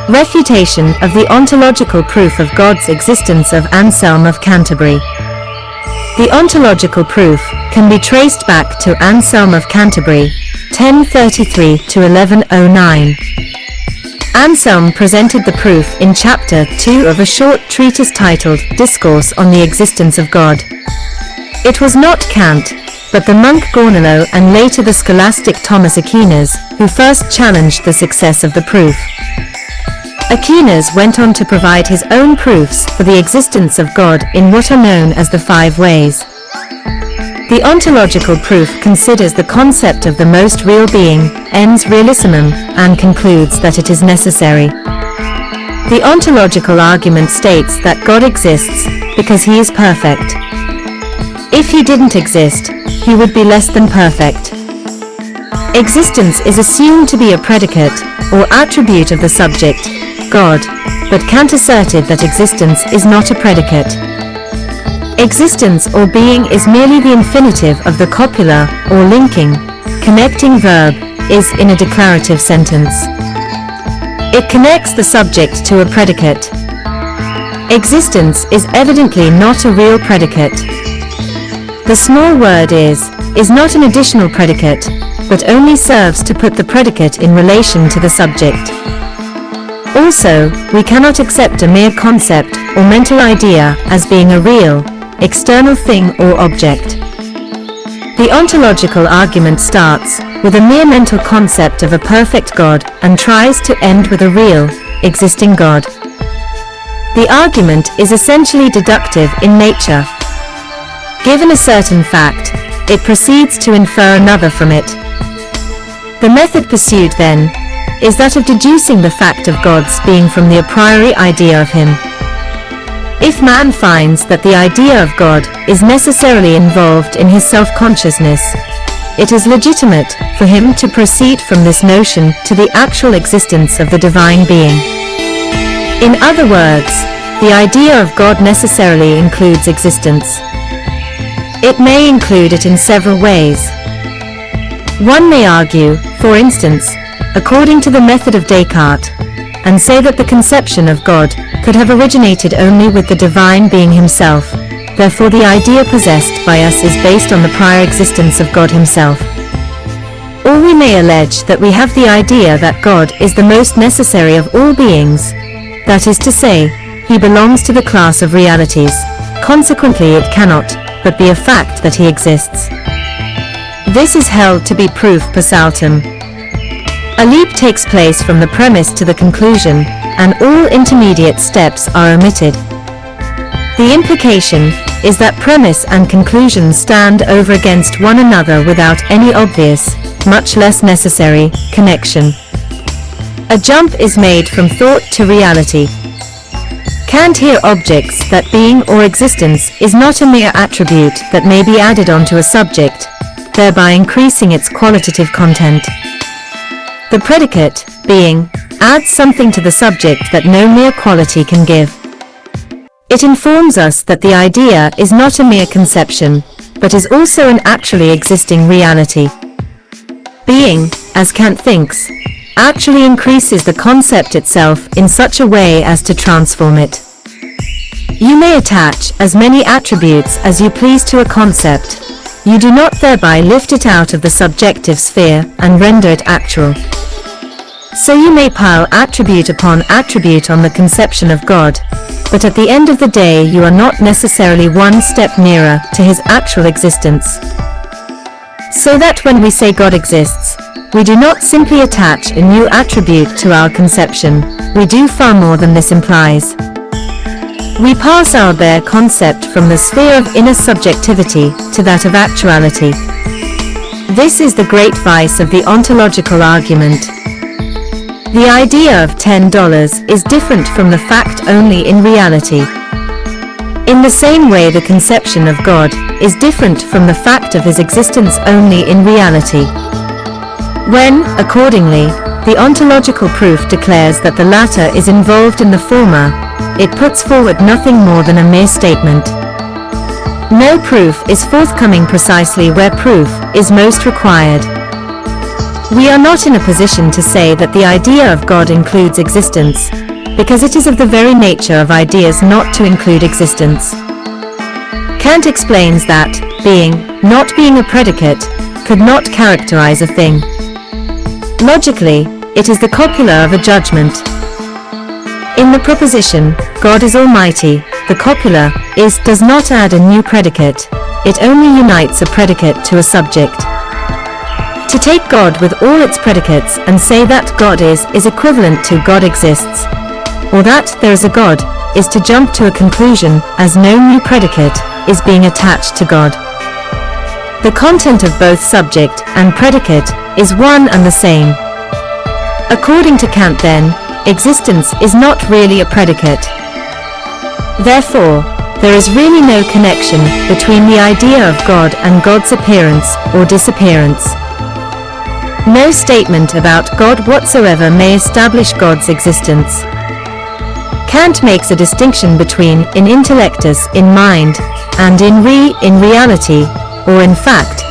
Refutation of the ontological proof of God's existence of Anselm of Canterbury. The ontological proof can be traced back to Anselm of Canterbury, 1033 to 1109. Anselm presented the proof in chapter 2 of a short treatise titled Discourse on the Existence of God. It was not Kant, but the monk Gornilo and later the scholastic Thomas Aquinas who first challenged the success of the proof. Aquinas went on to provide his own proofs for the existence of God in what are known as the 5 ways. The ontological proof considers the concept of the most real being, ens realissimum, and concludes that it is necessary. The ontological argument states that God exists because he is perfect. If he didn't exist, he would be less than perfect. Existence is assumed to be a predicate, or attribute of the subject, God, but Kant asserted that existence is not a predicate. Existence or being is merely the infinitive of the copula, or linking, connecting verb, is in a declarative sentence. It connects the subject to a predicate. Existence is evidently not a real predicate. The small word is not an additional predicate, but only serves to put the predicate in relation to the subject. Also, we cannot accept a mere concept or mental idea as being a real, external thing or object. The ontological argument starts with a mere mental concept of a perfect God and tries to end with a real, existing God. The argument is essentially deductive in nature. Given a certain fact, it proceeds to infer another from it. The method pursued, then, is that of deducing the fact of God's being from the a priori idea of him. If man finds that the idea of God is necessarily involved in his self-consciousness, it is legitimate for him to proceed from this notion to the actual existence of the divine being. In other words, the idea of God necessarily includes existence. It may include it in several ways. One may argue, for instance, according to the method of Descartes, and say that the conception of God could have originated only with the divine being himself. Therefore the idea possessed by us is based on the prior existence of God himself. Or we may allege that we have the idea that God is the most necessary of all beings, that is to say, he belongs to the class of realities, consequently it cannot but be a fact that he exists. This is held to be proof per saltum. A leap takes place from the premise to the conclusion, and all intermediate steps are omitted. The implication is that premise and conclusion stand over against one another without any obvious, much less necessary, connection. A jump is made from thought to reality. Kant here objects that being or existence is not a mere attribute that may be added onto a subject, thereby increasing its qualitative content. The predicate, being, adds something to the subject that no mere quality can give. It informs us that the idea is not a mere conception, but is also an actually existing reality. Being, as Kant thinks, actually increases the concept itself in such a way as to transform it. You may attach as many attributes as you please to a concept. You do not thereby lift it out of the subjective sphere and render it actual. So you may pile attribute upon attribute on the conception of God, but at the end of the day you are not necessarily one step nearer to his actual existence. So that when we say God exists, we do not simply attach a new attribute to our conception, we do far more than this implies. We pass our bare concept from the sphere of inner subjectivity to that of actuality. This is the great vice of the ontological argument. The idea of $10 is different from the fact only in reality. In the same way the conception of God is different from the fact of his existence only in reality. When, accordingly, the ontological proof declares that the latter is involved in the former, it puts forward nothing more than a mere statement. No proof is forthcoming precisely where proof is most required. We are not in a position to say that the idea of God includes existence, because it is of the very nature of ideas not to include existence. Kant explains that being, not being a predicate, could not characterize a thing. Logically, it is the copula of a judgment. In the proposition, God is almighty, the copula does not add a new predicate, it only unites a predicate to a subject. To take God with all its predicates and say that God is equivalent to God exists, or that there is a God, is to jump to a conclusion as no new predicate is being attached to God. The content of both subject and predicate is one and the same. According to Kant then, existence is not really a predicate. Therefore, there is really no connection between the idea of God and God's appearance or disappearance. No statement about God whatsoever may establish God's existence. Kant makes a distinction between in intellectus, in mind, and in reality, or in fact,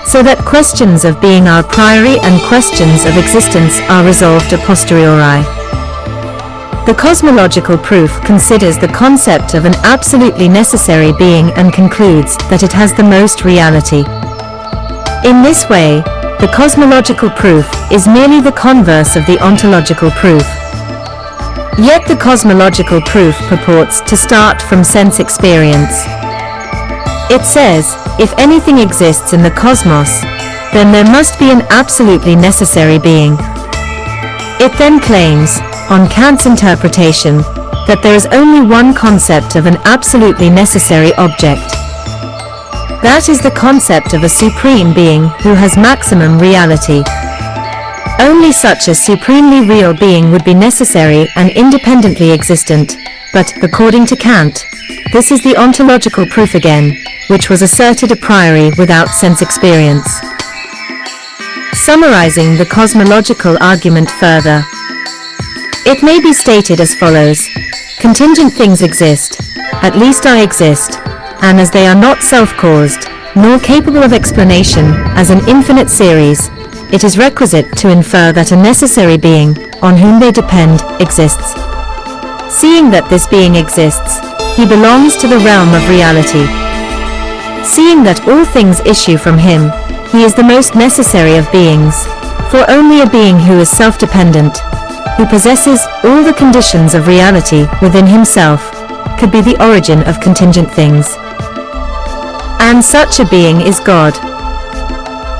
so that questions of being are a priori and questions of existence are resolved a posteriori. The cosmological proof considers the concept of an absolutely necessary being and concludes that it has the most reality. In this way, the cosmological proof is merely the converse of the ontological proof. Yet the cosmological proof purports to start from sense experience. It says, if anything exists in the cosmos, then there must be an absolutely necessary being. It then claims, on Kant's interpretation, that there is only one concept of an absolutely necessary object. That is the concept of a supreme being who has maximum reality. Only such a supremely real being would be necessary and independently existent, but, according to Kant, this is the ontological proof again, which was asserted a priori without sense experience. Summarizing the cosmological argument further, it may be stated as follows: contingent things exist, at least I exist, and as they are not self-caused, nor capable of explanation, as an infinite series, it is requisite to infer that a necessary being, on whom they depend, exists. Seeing that this being exists, he belongs to the realm of reality. Seeing that all things issue from him, he is the most necessary of beings, for only a being who is self-dependent, who possesses all the conditions of reality within himself, could be the origin of contingent things. And such a being is God.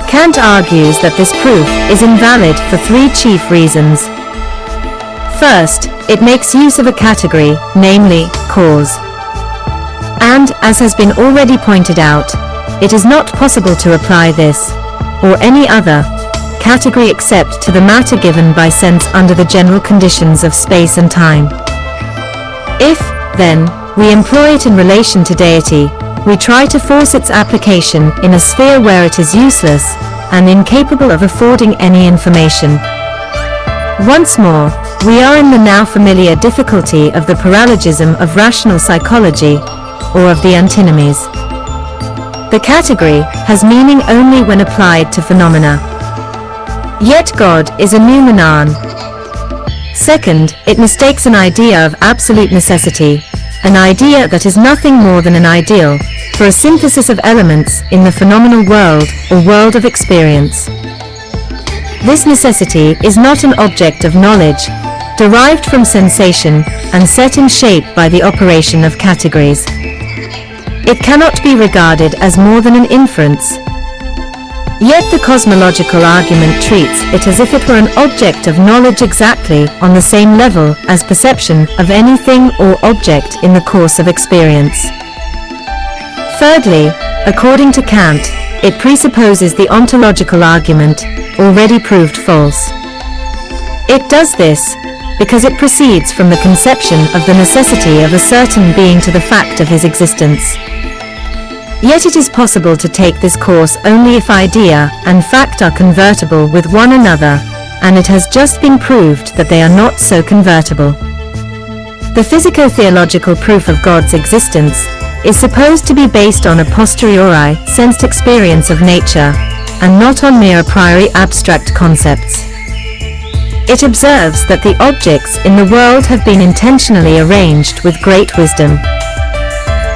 Kant argues that this proof is invalid for three chief reasons. First, it makes use of a category, namely, cause. And, as has been already pointed out, it is not possible to apply this, or any other, category except to the matter given by sense under the general conditions of space and time. If, then, we employ it in relation to deity, we try to force its application in a sphere where it is useless, and incapable of affording any information. Once more, we are in the now familiar difficulty of the paralogism of rational psychology, or of the antinomies. The category has meaning only when applied to phenomena. Yet God is a noumenon. Second, it mistakes an idea of absolute necessity, an idea that is nothing more than an ideal, for a synthesis of elements in the phenomenal world or world of experience. This necessity is not an object of knowledge, derived from sensation and set in shape by the operation of categories. It cannot be regarded as more than an inference. Yet the cosmological argument treats it as if it were an object of knowledge exactly on the same level as perception of anything or object in the course of experience. Thirdly, according to Kant, it presupposes the ontological argument, already proved false. It does this because it proceeds from the conception of the necessity of a certain being to the fact of his existence. Yet it is possible to take this course only if idea and fact are convertible with one another, and it has just been proved that they are not so convertible. The physico-theological proof of God's existence is supposed to be based on a posteriori sensed experience of nature, and not on mere a priori abstract concepts. It observes that the objects in the world have been intentionally arranged with great wisdom.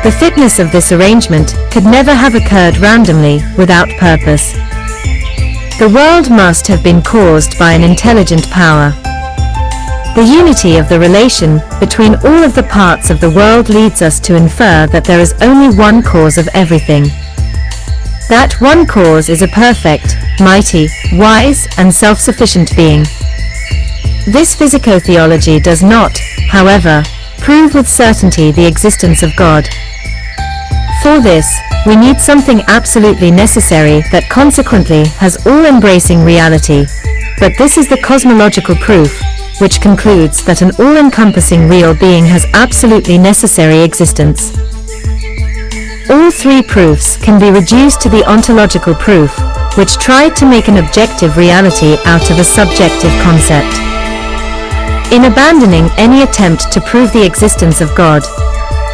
The fitness of this arrangement could never have occurred randomly, without purpose. The world must have been caused by an intelligent power. The unity of the relation between all of the parts of the world leads us to infer that there is only one cause of everything. That one cause is a perfect, mighty, wise, and self-sufficient being. This physico-theology does not, however, prove with certainty the existence of God. For this, we need something absolutely necessary that consequently has all-embracing reality, but this is the cosmological proof, which concludes that an all-encompassing real being has absolutely necessary existence. All three proofs can be reduced to the ontological proof, which tried to make an objective reality out of a subjective concept. In abandoning any attempt to prove the existence of God,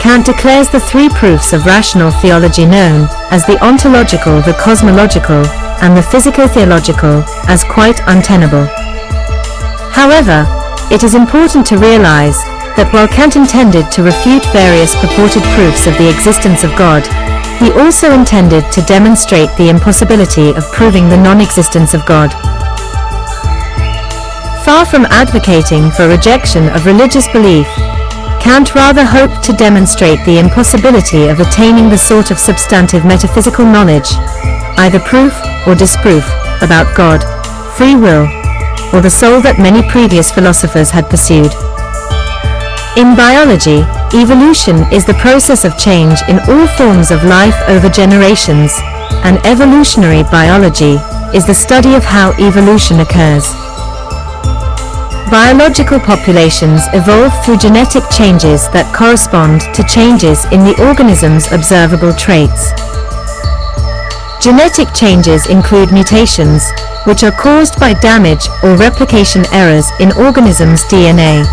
Kant declares the three proofs of rational theology known as the ontological, the cosmological, and the physico-theological as quite untenable. However, it is important to realize that while Kant intended to refute various purported proofs of the existence of God, he also intended to demonstrate the impossibility of proving the non-existence of God. Far from advocating for rejection of religious belief, Kant rather hoped to demonstrate the impossibility of attaining the sort of substantive metaphysical knowledge, either proof or disproof, about God, free will, or the soul that many previous philosophers had pursued. In biology, evolution is the process of change in all forms of life over generations, and evolutionary biology is the study of how evolution occurs. Biological populations evolve through genetic changes that correspond to changes in the organism's observable traits. Genetic changes include mutations, which are caused by damage or replication errors in organisms' DNA.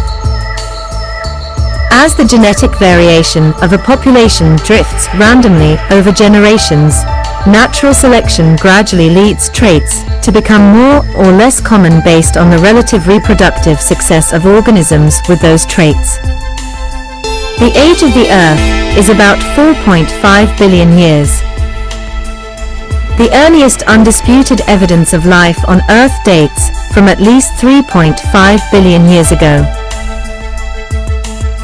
As the genetic variation of a population drifts randomly over generations, natural selection gradually leads traits to become more or less common based on the relative reproductive success of organisms with those traits. The age of the Earth is about 4.5 billion years. The earliest undisputed evidence of life on Earth dates from at least 3.5 billion years ago.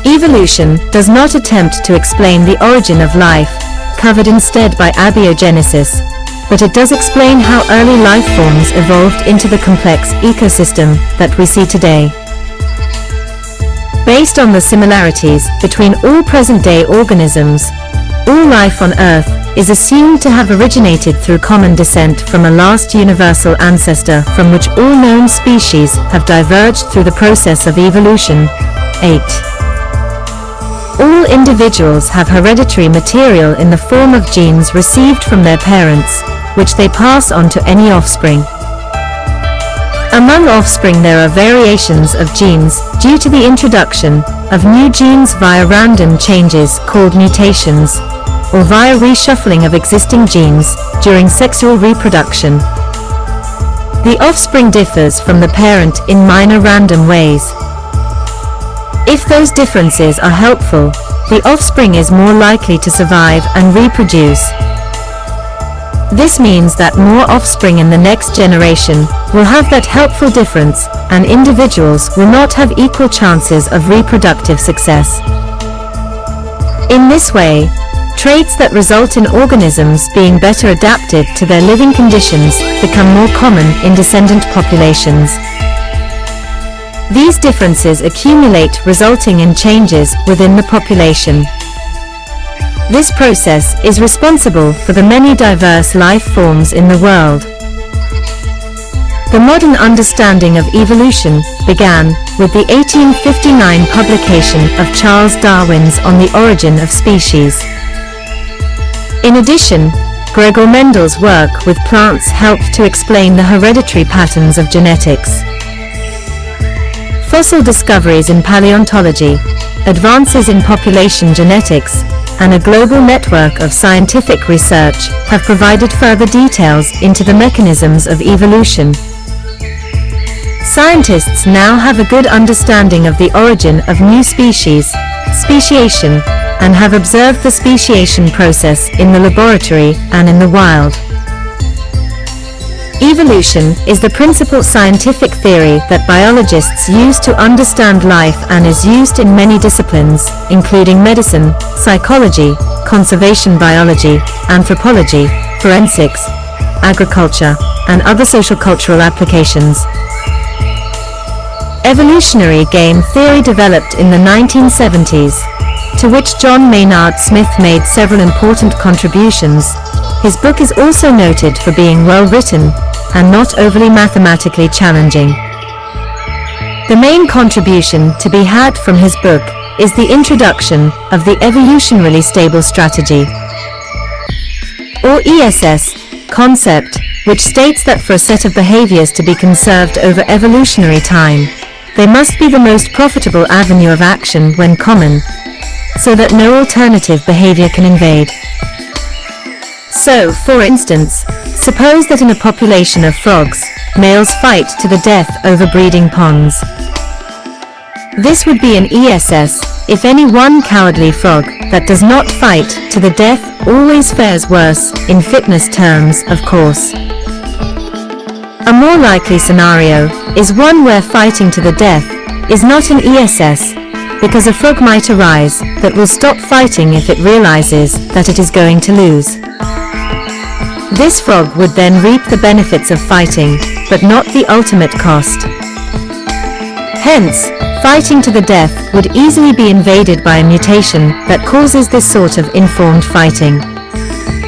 Evolution does not attempt to explain the origin of life, covered instead by abiogenesis, but it does explain how early life forms evolved into the complex ecosystem that we see today. Based on the similarities between all present-day organisms, all life on Earth is assumed to have originated through common descent from a last universal ancestor from which all known species have diverged through the process of evolution. 8. All individuals have hereditary material in the form of genes received from their parents, which they pass on to any offspring. Among offspring there are variations of genes due to the introduction of new genes via random changes called mutations, or via reshuffling of existing genes during sexual reproduction. The offspring differs from the parent in minor random ways. If those differences are helpful, the offspring is more likely to survive and reproduce. This means that more offspring in the next generation will have that helpful difference, and individuals will not have equal chances of reproductive success. In this way, traits that result in organisms being better adapted to their living conditions become more common in descendant populations. These differences accumulate, resulting in changes within the population. This process is responsible for the many diverse life forms in the world. The modern understanding of evolution began with the 1859 publication of Charles Darwin's On the Origin of Species. In addition, Gregor Mendel's work with plants helped to explain the hereditary patterns of genetics. Fossil discoveries in paleontology, advances in population genetics, and a global network of scientific research have provided further details into the mechanisms of evolution. Scientists now have a good understanding of the origin of new species, speciation, and have observed the speciation process in the laboratory and in the wild. Evolution is the principal scientific theory that biologists use to understand life and is used in many disciplines, including medicine, psychology, conservation biology, anthropology, forensics, agriculture, and other social-cultural applications. Evolutionary game theory developed in the 1970s, to which John Maynard Smith made several important contributions. His book is also noted for being well-written and not overly mathematically challenging. The main contribution to be had from his book is the introduction of the evolutionarily stable strategy, or ESS, concept, which states that for a set of behaviors to be conserved over evolutionary time, they must be the most profitable avenue of action when common, so that no alternative behavior can invade. So, for instance, suppose that in a population of frogs, males fight to the death over breeding ponds. This would be an ESS if any one cowardly frog that does not fight to the death always fares worse, in fitness terms, of course. A more likely scenario is one where fighting to the death is not an ESS, because a frog might arise that will stop fighting if it realizes that it is going to lose. This frog would then reap the benefits of fighting, but not the ultimate cost. Hence, fighting to the death would easily be invaded by a mutation that causes this sort of informed fighting.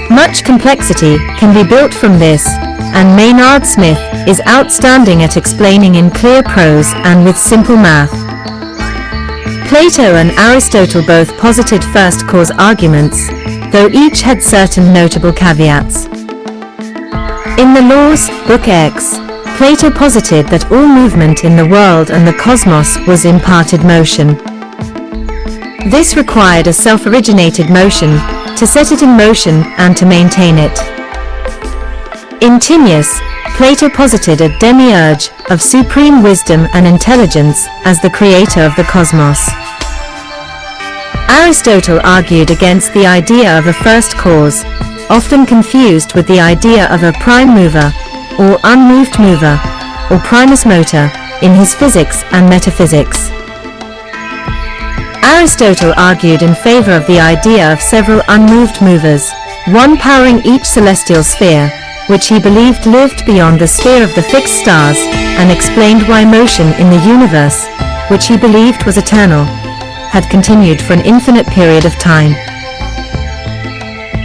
Much complexity can be built from this, and Maynard Smith is outstanding at explaining in clear prose and with simple math. Plato and Aristotle both posited first cause arguments, though each had certain notable caveats. In the Laws, Book X, Plato posited that all movement in the world and the cosmos was imparted motion. This required a self-originated motion to set it in motion and to maintain it. In Timaeus, Plato posited a demiurge of supreme wisdom and intelligence as the creator of the cosmos. Aristotle argued against the idea of a first cause, often confused with the idea of a prime mover, or unmoved mover, or primus motor, in his Physics and Metaphysics. Aristotle argued in favor of the idea of several unmoved movers, one powering each celestial sphere, which he believed lived beyond the sphere of the fixed stars, and explained why motion in the universe, which he believed was eternal, had continued for an infinite period of time.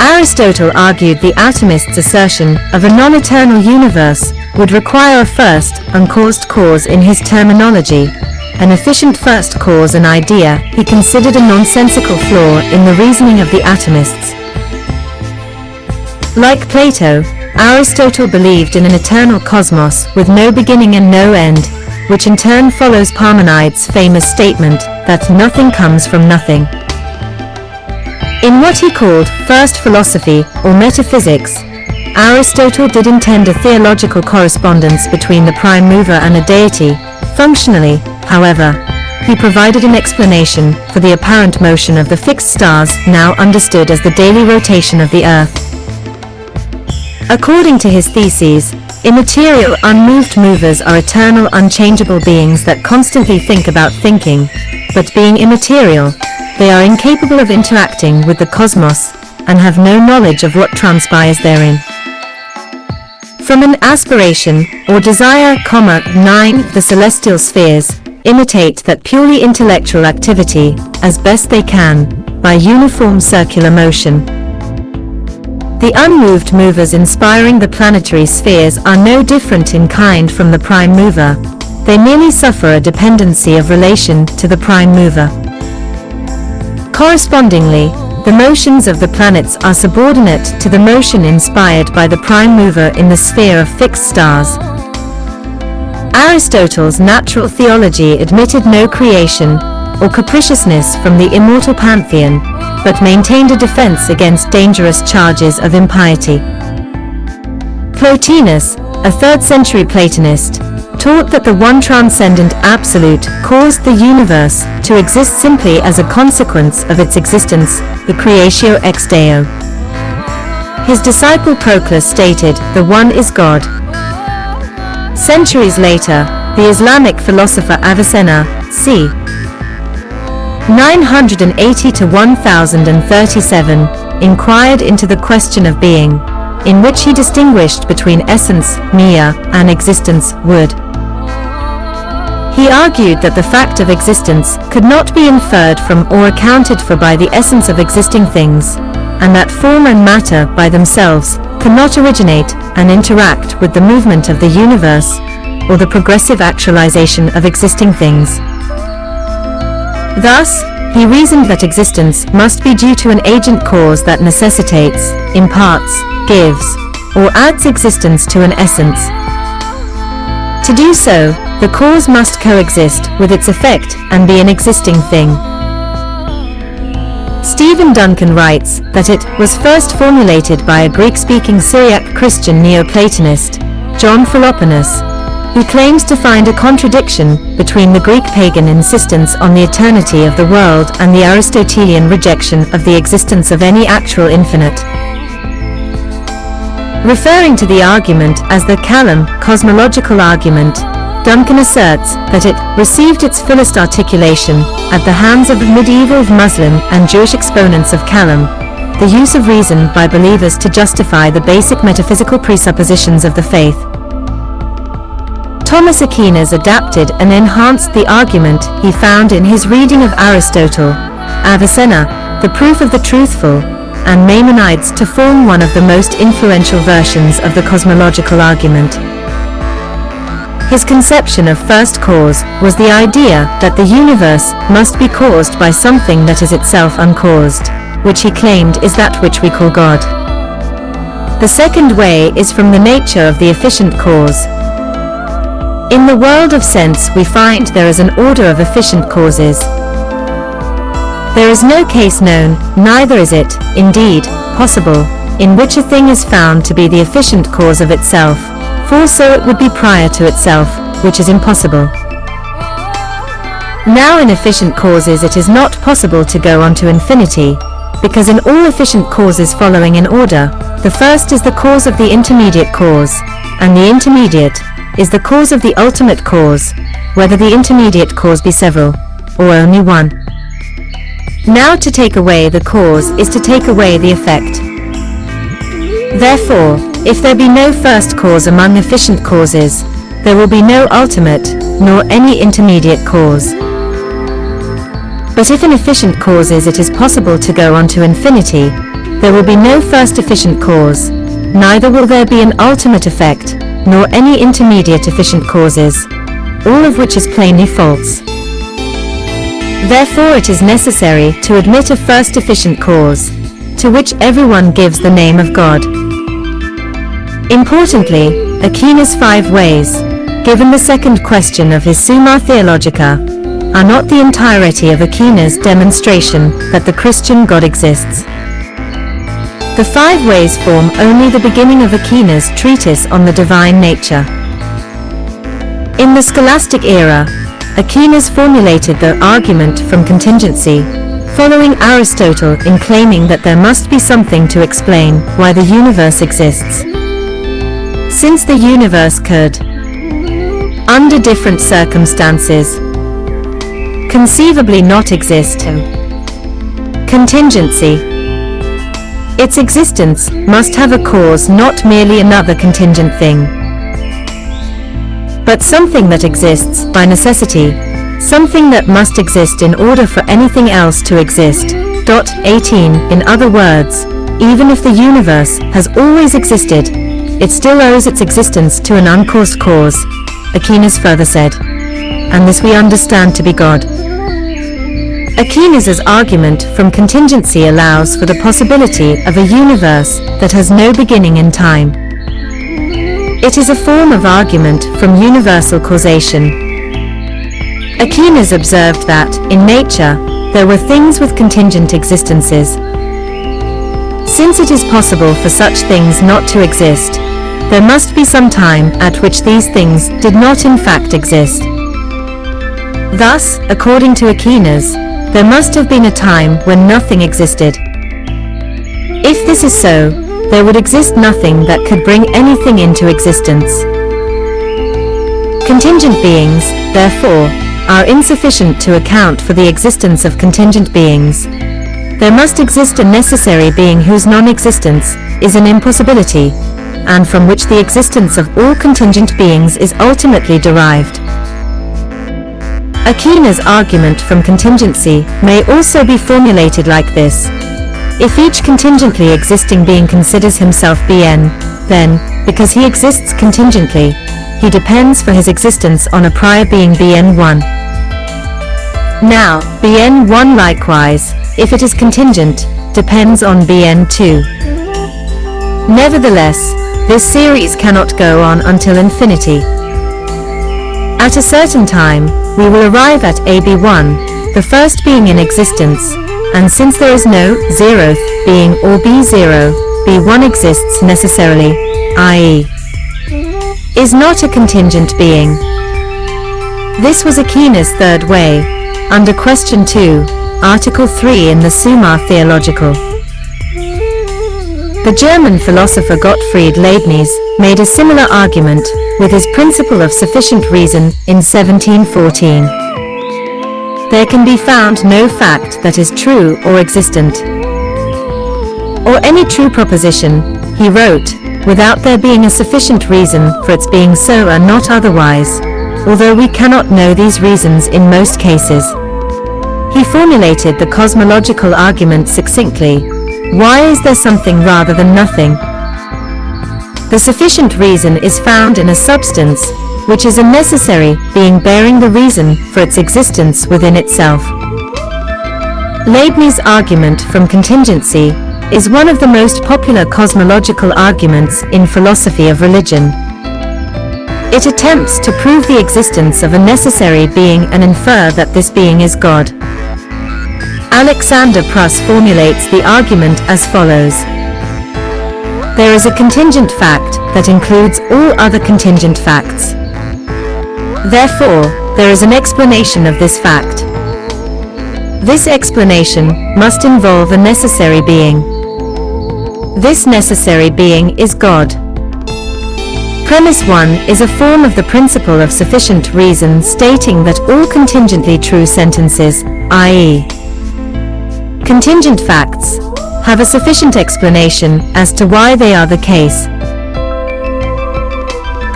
Aristotle argued the atomist's assertion of a non-eternal universe would require a first, uncaused cause in his terminology, an efficient first cause, an idea he considered a nonsensical flaw in the reasoning of the atomists. Like Plato, Aristotle believed in an eternal cosmos with no beginning and no end, which in turn follows Parmenides' famous statement that nothing comes from nothing. In what he called first philosophy or metaphysics, Aristotle did intend a theological correspondence between the prime mover and a deity. Functionally, however, he provided an explanation for the apparent motion of the fixed stars, now understood as the daily rotation of the Earth. According to his theses, immaterial unmoved movers are eternal unchangeable beings that constantly think about thinking, but being immaterial, they are incapable of interacting with the cosmos, and have no knowledge of what transpires therein. From an aspiration, or desire, 9, the celestial spheres imitate that purely intellectual activity, as best they can, by uniform circular motion. The unmoved movers inspiring the planetary spheres are no different in kind from the prime mover, they merely suffer a dependency of relation to the prime mover. Correspondingly, the motions of the planets are subordinate to the motion inspired by the prime mover in the sphere of fixed stars. Aristotle's natural theology admitted no creation or capriciousness from the immortal pantheon, but maintained a defense against dangerous charges of impiety. Plotinus, a 3rd century Platonist, taught that the one transcendent absolute caused the universe to exist simply as a consequence of its existence, the creatio ex Deo. His disciple Proclus stated, "The one is God." Centuries later, the Islamic philosopher Avicenna, c. 980 to 1037, inquired into the question of being, in which he distinguished between essence, mia, and existence, would. He argued that the fact of existence could not be inferred from or accounted for by the essence of existing things, and that form and matter by themselves cannot originate and interact with the movement of the universe, or the progressive actualization of existing things. Thus, he reasoned that existence must be due to an agent cause that necessitates, imparts, gives, or adds existence to an essence. To do so, the cause must coexist with its effect and be an existing thing. Stephen Duncan writes that it was first formulated by a Greek-speaking Syriac Christian Neoplatonist, John Philoponus, who claims to find a contradiction between the Greek pagan insistence on the eternity of the world and the Aristotelian rejection of the existence of any actual infinite. Referring to the argument as the Kalam cosmological argument, Duncan asserts that it received its fullest articulation at the hands of the medieval Muslim and Jewish exponents of Kalam, the use of reason by believers to justify the basic metaphysical presuppositions of the faith. Thomas Aquinas adapted and enhanced the argument he found in his reading of Aristotle, Avicenna, The Proof of the Truthful, and Maimonides to form one of the most influential versions of the cosmological argument. His conception of first cause was the idea that the universe must be caused by something that is itself uncaused, which he claimed is that which we call God. The second way is from the nature of the efficient cause. In the world of sense we find there is an order of efficient causes. There is no case known, neither is it, indeed, possible, in which a thing is found to be the efficient cause of itself, for so it would be prior to itself, which is impossible. Now in efficient causes it is not possible to go on to infinity, because in all efficient causes following in order, the first is the cause of the intermediate cause, and the intermediate is the cause of the ultimate cause, whether the intermediate cause be several, or only one. Now to take away the cause is to take away the effect. Therefore, if there be no first cause among efficient causes, there will be no ultimate, nor any intermediate cause. But if in efficient causes it is possible to go on to infinity, there will be no first efficient cause, neither will there be an ultimate effect, nor any intermediate efficient causes, all of which is plainly false. Therefore it is necessary to admit a first efficient cause, to which everyone gives the name of God. Importantly, Aquinas' 5 ways, given the second question of his Summa Theologica, are not the entirety of Aquinas' demonstration that the Christian God exists. The 5 ways form only the beginning of Aquinas' treatise on the divine nature. In the scholastic era, Aquinas formulated the argument from contingency, following Aristotle in claiming that there must be something to explain why the universe exists. Since the universe could, under different circumstances, conceivably not exist, contingency, its existence must have a cause, not merely another contingent thing, but something that exists by necessity, something that must exist in order for anything else to exist. 18 In other words, even if the universe has always existed, it still owes its existence to an uncaused cause, Aquinas further said, and this we understand to be God. Aquinas' argument from contingency allows for the possibility of a universe that has no beginning in time. It is a form of argument from universal causation. Aquinas observed that, in nature, there were things with contingent existences. Since it is possible for such things not to exist, there must be some time at which these things did not in fact exist. Thus, according to Aquinas, there must have been a time when nothing existed. If this is so, there would exist nothing that could bring anything into existence. Contingent beings, therefore, are insufficient to account for the existence of contingent beings. There must exist a necessary being whose non-existence is an impossibility, and from which the existence of all contingent beings is ultimately derived. Aquinas' argument from contingency may also be formulated like this. If each contingently existing being considers himself Bn, then, because he exists contingently, he depends for his existence on a prior being Bn1. Now, Bn1 likewise, if it is contingent, depends on Bn2. Nevertheless, this series cannot go on until infinity. At a certain time, we will arrive at AB1, the first being in existence, and since there is no 0th being or B0, B1 exists necessarily, i.e., is not a contingent being. This was Aquinas' 3rd way, under question 2, article 3 in the Summa Theological. The German philosopher Gottfried Leibniz made a similar argument with his principle of sufficient reason in 1714. There can be found no fact that is true or existent, or any true proposition, he wrote, without there being a sufficient reason for its being so and not otherwise, although we cannot know these reasons in most cases. He formulated the cosmological argument succinctly: why is there something rather than nothing? The sufficient reason is found in a substance, which is a necessary being bearing the reason for its existence within itself. Leibniz' argument from contingency is one of the most popular cosmological arguments in philosophy of religion. It attempts to prove the existence of a necessary being and infer that this being is God. Alexander Pruss formulates the argument as follows: there is a contingent fact that includes all other contingent facts. Therefore, there is an explanation of this fact. This explanation must involve a necessary being. This necessary being is God. Premise 1 is a form of the principle of sufficient reason stating that all contingently true sentences, i.e., contingent facts, have a sufficient explanation as to why they are the case.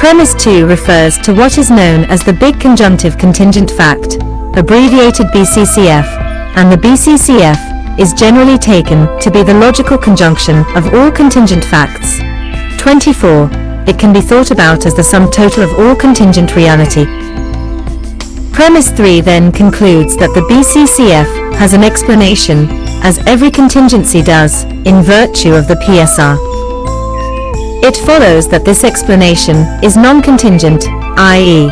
Premise 2 refers to what is known as the big conjunctive contingent fact, abbreviated BCCF, and the BCCF is generally taken to be the logical conjunction of all contingent facts. 24. It can be thought about as the sum total of all contingent reality. Premise 3 then concludes that the BCCF has an explanation, as every contingency does, in virtue of the PSR. It follows that this explanation is non-contingent, i.e.,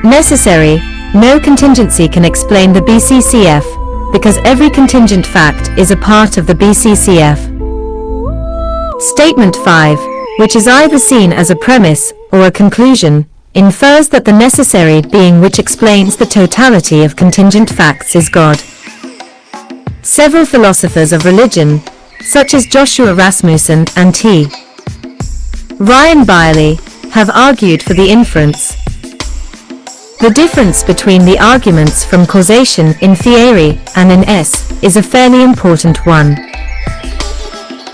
necessary. No contingency can explain the BCCF, because every contingent fact is a part of the BCCF. Statement 5, which is either seen as a premise or a conclusion, infers that the necessary being which explains the totality of contingent facts is God. Several philosophers of religion, such as Joshua Rasmussen and T. Ryan Byerly, have argued for the inference. The difference between the arguments from causation in theory and in S is a fairly important one.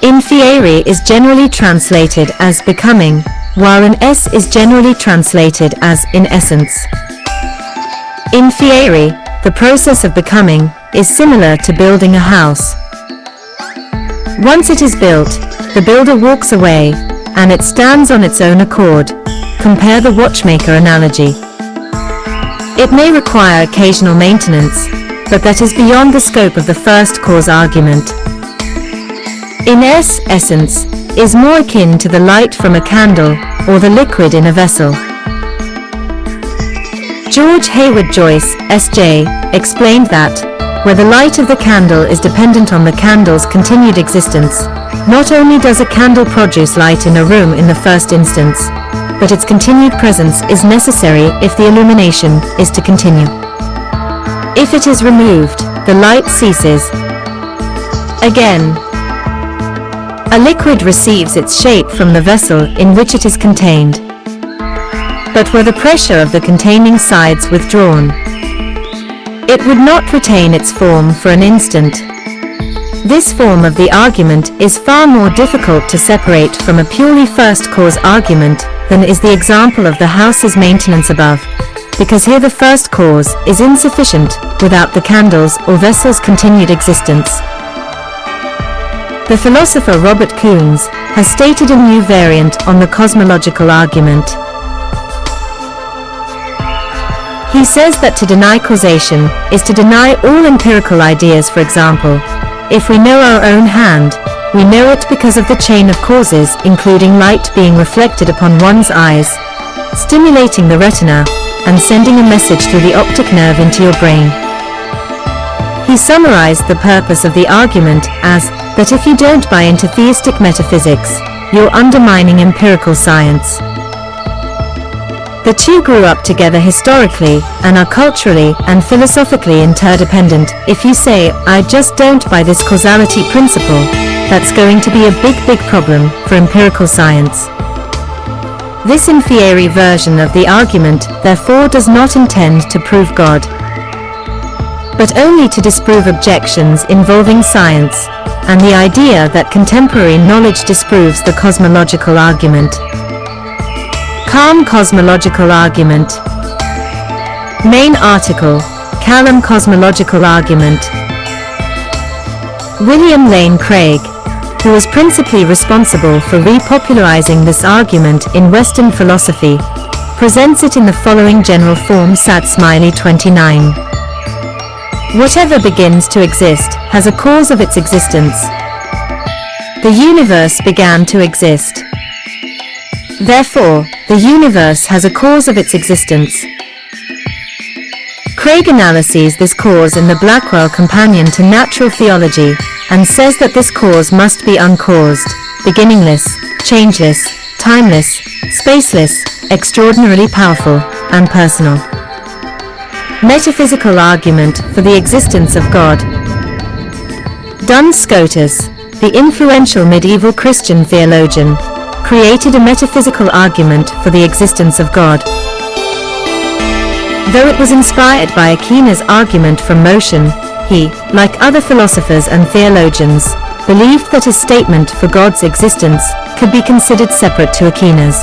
In theory is generally translated as becoming, while in S is generally translated as in essence. In theory, the process of becoming is similar to building a house. Once it is built, the builder walks away, and it stands on its own accord. Compare the watchmaker analogy. It may require occasional maintenance, but that is beyond the scope of the first cause argument. In S, essence is more akin to the light from a candle or the liquid in a vessel. George Hayward Joyce, S.J., explained that, where the light of the candle is dependent on the candle's continued existence, not only does a candle produce light in a room in the first instance, but its continued presence is necessary if the illumination is to continue. If it is removed, the light ceases. Again, a liquid receives its shape from the vessel in which it is contained. But were the pressure of the containing sides withdrawn, it would not retain its form for an instant. This form of the argument is far more difficult to separate from a purely first cause argument than is the example of the house's maintenance above, because here the first cause is insufficient without the candle's or vessel's continued existence. The philosopher Robert Koons has stated a new variant on the cosmological argument. He says that to deny causation is to deny all empirical ideas. For example, if we know our own hand, we know it because of the chain of causes, including light being reflected upon one's eyes, stimulating the retina, and sending a message through the optic nerve into your brain. He summarized the purpose of the argument as that if you don't buy into theistic metaphysics, you're undermining empirical science. The two grew up together historically and are culturally and philosophically interdependent. If you say, I just don't buy this causality principle, that's going to be a big problem for empirical science. This in theory version of the argument therefore does not intend to prove God, but only to disprove objections involving science, and the idea that contemporary knowledge disproves the cosmological argument. Calm cosmological argument. Main article, Calm cosmological argument. William Lane Craig, who was principally responsible for repopularizing this argument in Western philosophy, presents it in the following general form: Sat Smiley 29. Whatever begins to exist has a cause of its existence. The universe began to exist. Therefore, the universe has a cause of its existence. Craig analyses this cause in the Blackwell Companion to Natural Theology, and says that this cause must be uncaused, beginningless, changeless, timeless, spaceless, extraordinarily powerful, and personal. Metaphysical argument for the existence of God. Duns Scotus, the influential medieval Christian theologian, created a metaphysical argument for the existence of God. Though it was inspired by Aquinas' argument from motion, he, like other philosophers and theologians, believed that his statement for God's existence could be considered separate to Aquinas.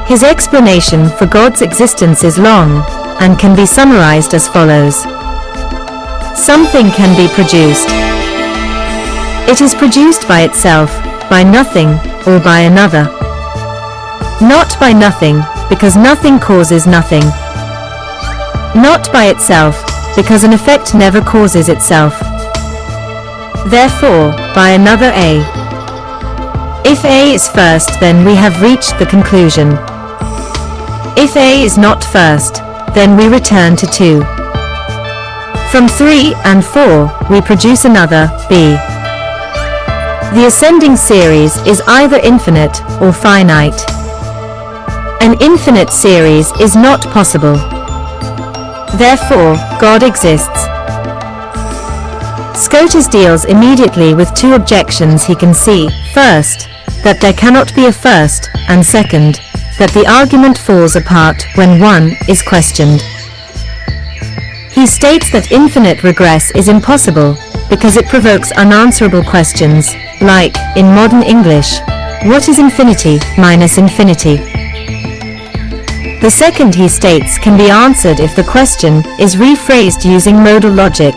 His explanation for God's existence is long, and can be summarized as follows. Something can be produced. It is produced by itself, by nothing, or by another. Not by nothing, because nothing causes nothing. Not by itself, because an effect never causes itself. Therefore, by another A. If A is first, then we have reached the conclusion. If A is not first, then we return to 2. From 3 and 4, we produce another, B. The ascending series is either infinite or finite. An infinite series is not possible. Therefore, God exists. Scotus deals immediately with 2 objections he can see. First, that there cannot be a first, and second, that the argument falls apart when 1 is questioned. He states that infinite regress is impossible, because it provokes unanswerable questions, like, in modern English, what is infinity minus infinity? The second, he states, can be answered if the question is rephrased using modal logic,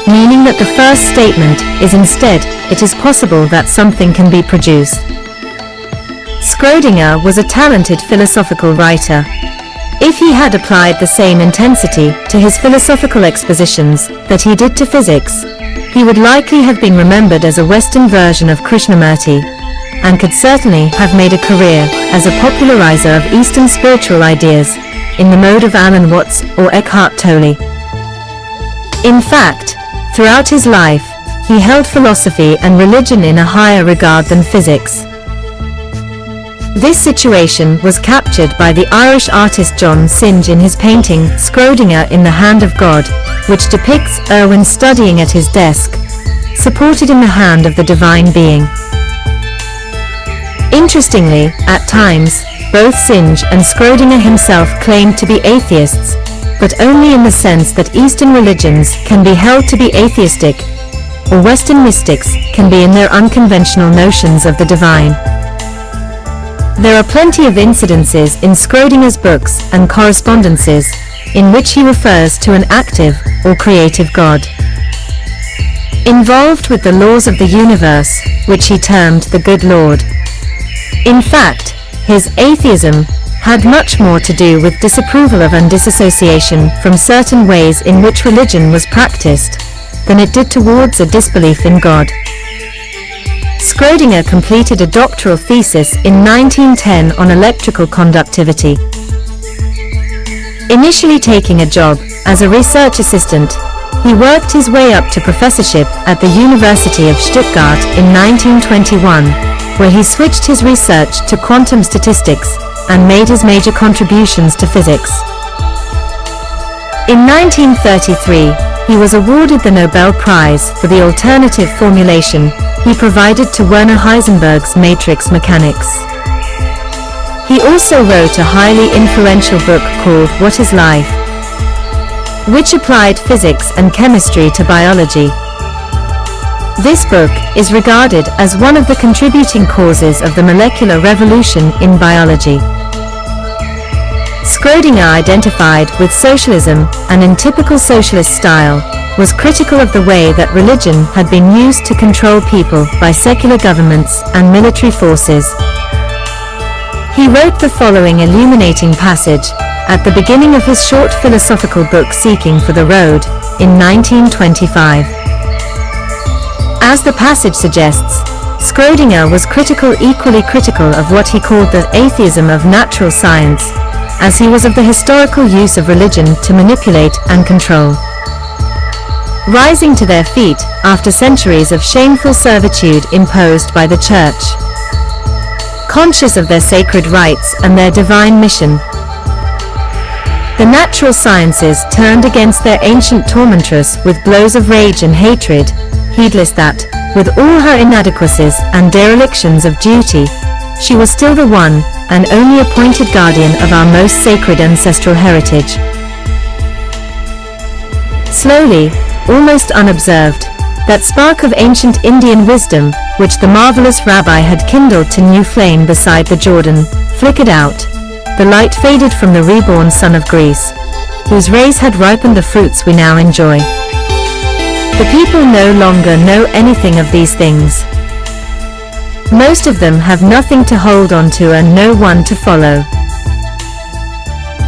meaning that the first statement is instead, it is possible that something can be produced. Schrödinger was a talented philosophical writer. If he had applied the same intensity to his philosophical expositions that he did to physics, he would likely have been remembered as a Western version of Krishnamurti, and could certainly have made a career as a popularizer of Eastern spiritual ideas, in the mode of Alan Watts or Eckhart Tolle. In fact, throughout his life, he held philosophy and religion in a higher regard than physics. This situation was captured by the Irish artist John Synge in his painting Schrödinger in the Hand of God, which depicts Irwin studying at his desk, supported in the hand of the divine being. Interestingly, at times, both Synge and Schrödinger himself claimed to be atheists, but only in the sense that Eastern religions can be held to be atheistic, or Western mystics can be in their unconventional notions of the divine. There are plenty of incidences in Schrödinger's books and correspondences in which he refers to an active or creative God, involved with the laws of the universe, which he termed the good Lord. In fact, his atheism had much more to do with disapproval of and disassociation from certain ways in which religion was practiced, than it did towards a disbelief in God. Schrödinger completed a doctoral thesis in 1910 on electrical conductivity. Initially taking a job as a research assistant, he worked his way up to professorship at the University of Stuttgart in 1921, where he switched his research to quantum statistics and made his major contributions to physics. In 1933, he was awarded the Nobel Prize for the alternative formulation he provided to Werner Heisenberg's matrix mechanics. He also wrote a highly influential book called What is Life?, which applied physics and chemistry to biology. This book is regarded as one of the contributing causes of the molecular revolution in biology. Schrödinger identified with socialism and in typical socialist style, was critical of the way that religion had been used to control people by secular governments and military forces. He wrote the following illuminating passage at the beginning of his short philosophical book Seeking for the Road in 1925. As the passage suggests, Schrödinger was equally critical of what he called the atheism of natural science, as he was of the historical use of religion to manipulate and control. Rising to their feet after centuries of shameful servitude imposed by the Church. Conscious of their sacred rights and their divine mission, the natural sciences turned against their ancient tormentress with blows of rage and hatred, heedless that, with all her inadequacies and derelictions of duty, she was still the one and only appointed guardian of our most sacred ancestral heritage. Slowly, almost unobserved, that spark of ancient Indian wisdom, which the marvelous rabbi had kindled to new flame beside the Jordan, flickered out. The light faded from the reborn son of Greece, whose rays had ripened the fruits we now enjoy. The people no longer know anything of these things. Most of them have nothing to hold on to and no one to follow.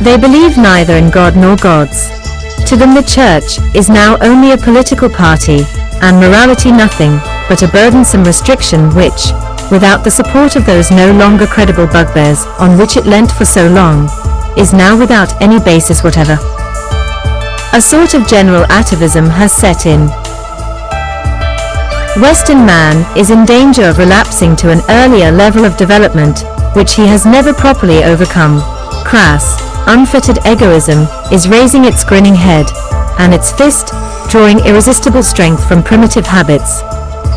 They believe neither in God nor gods. To them the Church is now only a political party, and morality nothing but a burdensome restriction which, without the support of those no longer credible bugbears on which it leant for so long, is now without any basis whatever. A sort of general atavism has set in. Western man is in danger of relapsing to an earlier level of development, which he has never properly overcome. Crass, unfettered egoism is raising its grinning head, and its fist, drawing irresistible strength from primitive habits,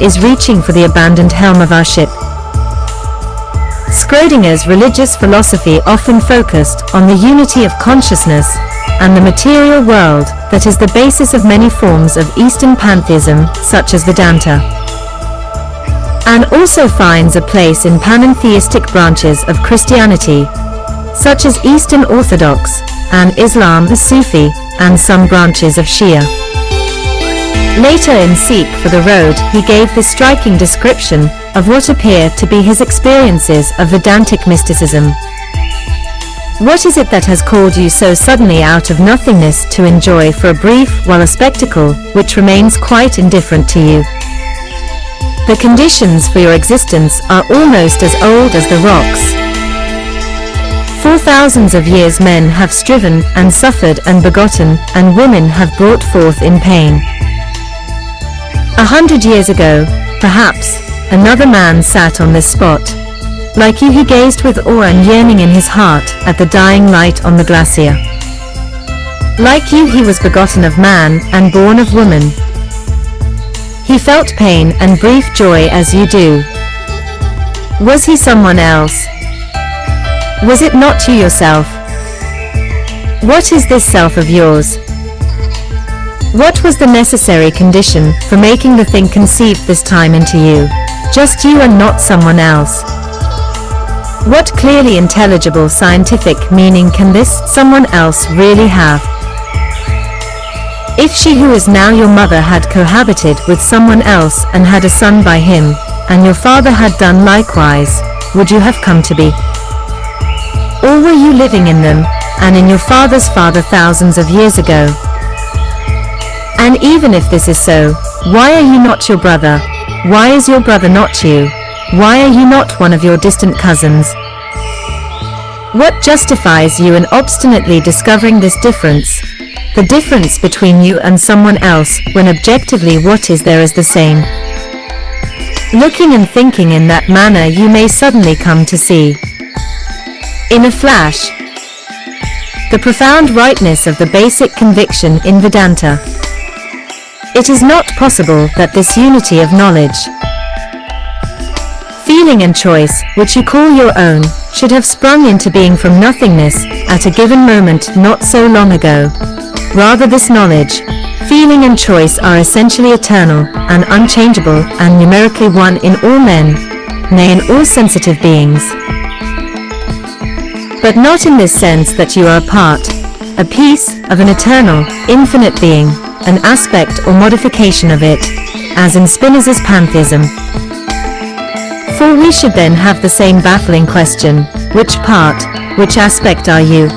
is reaching for the abandoned helm of our ship. Schrödinger's religious philosophy often focused on the unity of consciousness and the material world that is the basis of many forms of Eastern pantheism, such as Vedanta, and also finds a place in panentheistic branches of Christianity, such as Eastern Orthodox, and Islam, the Sufi, and some branches of Shia. Later in Seek for the Road, he gave this striking description of what appear to be his experiences of Vedantic mysticism. What is it that has called you so suddenly out of nothingness to enjoy for a brief while a spectacle which remains quite indifferent to you? The conditions for your existence are almost as old as the rocks. For thousands of years men have striven and suffered and begotten, and women have brought forth in pain. 100 years ago, perhaps, another man sat on this spot. Like you he gazed with awe and yearning in his heart at the dying light on the glacier. Like you he was begotten of man and born of woman. He felt pain and brief joy as you do. Was he someone else? Was it not you yourself? What is this self of yours? What was the necessary condition for making the thing conceived this time into you? Just you and not someone else. What clearly intelligible scientific meaning can this someone else really have? If she who is now your mother had cohabited with someone else and had a son by him, and your father had done likewise, would you have come to be? Or were you living in them, and in your father's father thousands of years ago? And even if this is so, why are you not your brother? Why is your brother not you? Why are you not one of your distant cousins? What justifies you in obstinately discovering this difference? The difference between you and someone else, when objectively what is there is the same? Looking and thinking in that manner you may suddenly come to see, in a flash, the profound rightness of the basic conviction in Vedanta. It is not possible that this unity of knowledge, feeling and choice, which you call your own, should have sprung into being from nothingness at a given moment not so long ago. Rather this knowledge, Feeling and choice are essentially eternal and unchangeable and numerically one in all men, nay in all sensitive beings. But not in this sense that you are a part, a piece of an eternal, infinite being, an aspect or modification of it, as in Spinoza's pantheism. For we should then have the same baffling question: which part, which aspect are you?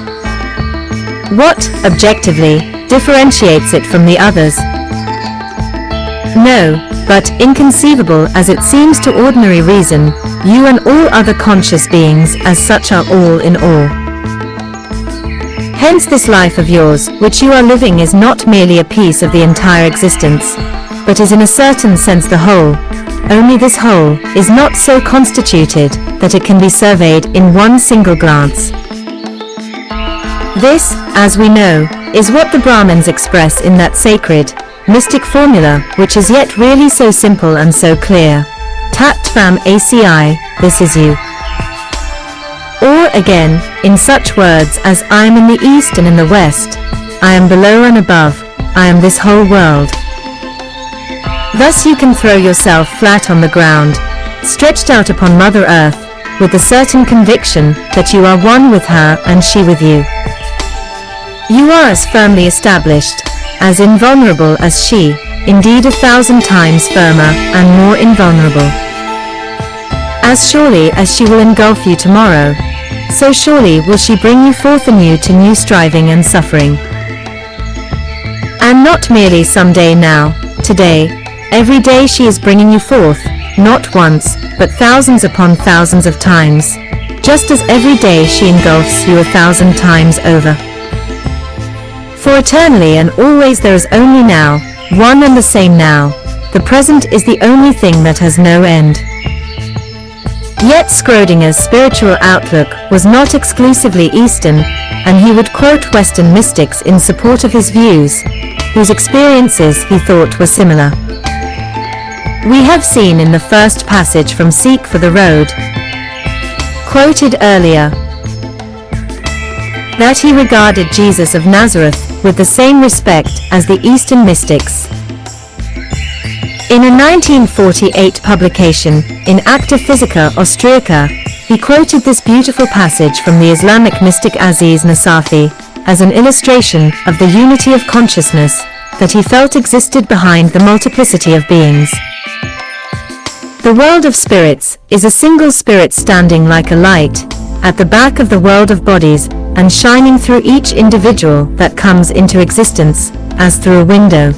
What, objectively, differentiates it from the others? No, but inconceivable as it seems to ordinary reason, you and all other conscious beings as such are all in all. Hence this life of yours, which you are living, is not merely a piece of the entire existence, but is in a certain sense the whole, only this whole is not so constituted that it can be surveyed in one single glance. This, as we know, is what the Brahmins express in that sacred, mystic formula which is yet really so simple and so clear. Tat tvam asi, this is you. Or again, in such words as I am in the east and in the west, I am below and above, I am this whole world. Thus you can throw yourself flat on the ground, stretched out upon Mother Earth, with the certain conviction that you are one with her and she with you. You are as firmly established, as invulnerable as she, indeed 1,000 times firmer and more invulnerable. As surely as she will engulf you tomorrow, so surely will she bring you forth anew to new striving and suffering. And not merely some day now, today, every day she is bringing you forth, not once, but thousands upon thousands of times, just as every day she engulfs you 1,000 times over. For eternally and always there is only now, one and the same now, the present is the only thing that has no end. Yet Schrödinger's spiritual outlook was not exclusively Eastern, and he would quote Western mystics in support of his views, whose experiences he thought were similar. We have seen in the first passage from Seek for the Road, quoted earlier, that he regarded Jesus of Nazareth with the same respect as the Eastern mystics. In a 1948 publication, in Acta Physica Austriaca, he quoted this beautiful passage from the Islamic mystic Aziz Nasafi, as an illustration of the unity of consciousness that he felt existed behind the multiplicity of beings. The world of spirits is a single spirit standing like a light, at the back of the world of bodies, and shining through each individual that comes into existence, as through a window.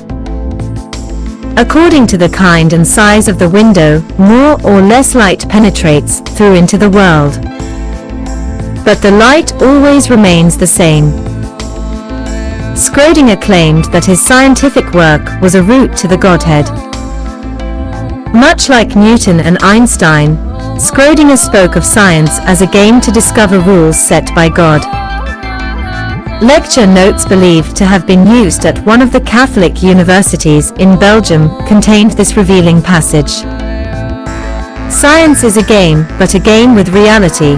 According to the kind and size of the window, more or less light penetrates through into the world. But the light always remains the same. Schrödinger claimed that his scientific work was a route to the Godhead. Much like Newton and Einstein, Schrödinger spoke of science as a game to discover rules set by God. Lecture notes believed to have been used at one of the Catholic universities in Belgium contained this revealing passage. Science is a game, but a game with reality,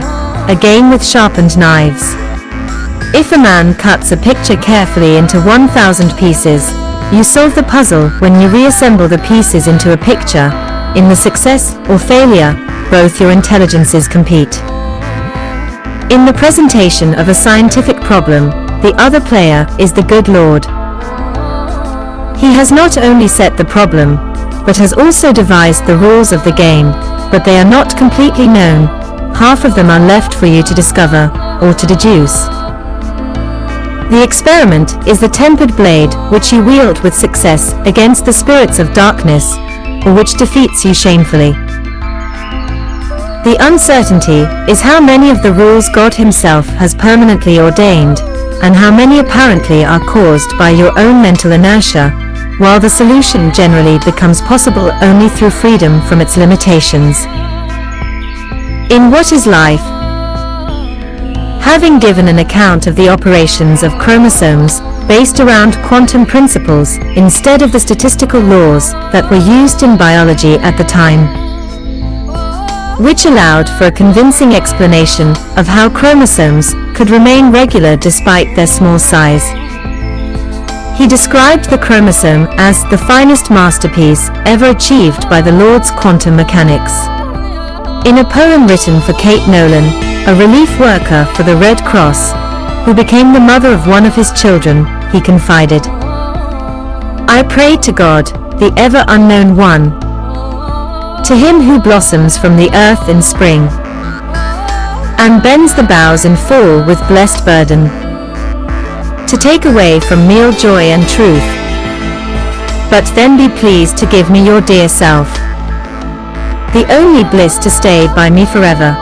a game with sharpened knives. If a man cuts a picture carefully into 1,000 pieces, you solve the puzzle when you reassemble the pieces into a picture. In the success or failure, both your intelligences compete. In the presentation of a scientific problem, the other player is the good Lord. He has not only set the problem, but has also devised the rules of the game, but they are not completely known. Half of them are left for you to discover, or to deduce. The experiment is the tempered blade which you wield with success against the spirits of darkness, or which defeats you shamefully. The uncertainty is how many of the rules God Himself has permanently ordained, and how many apparently are caused by your own mental inertia, while the solution generally becomes possible only through freedom from its limitations. In What is Life? Having given an account of the operations of chromosomes based around quantum principles instead of the statistical laws that were used in biology at the time, which allowed for a convincing explanation of how chromosomes could remain regular despite their small size. He described the chromosome as the finest masterpiece ever achieved by the Lord's quantum mechanics. In a poem written for Kate Nolan, a relief worker for the Red Cross, who became the mother of one of his children, he confided, "I prayed to God, the ever-unknown one, to him who blossoms from the earth in spring, and bends the boughs in fall with blessed burden, to take away from meal joy and truth, but then be pleased to give me your dear self, the only bliss to stay by me forever."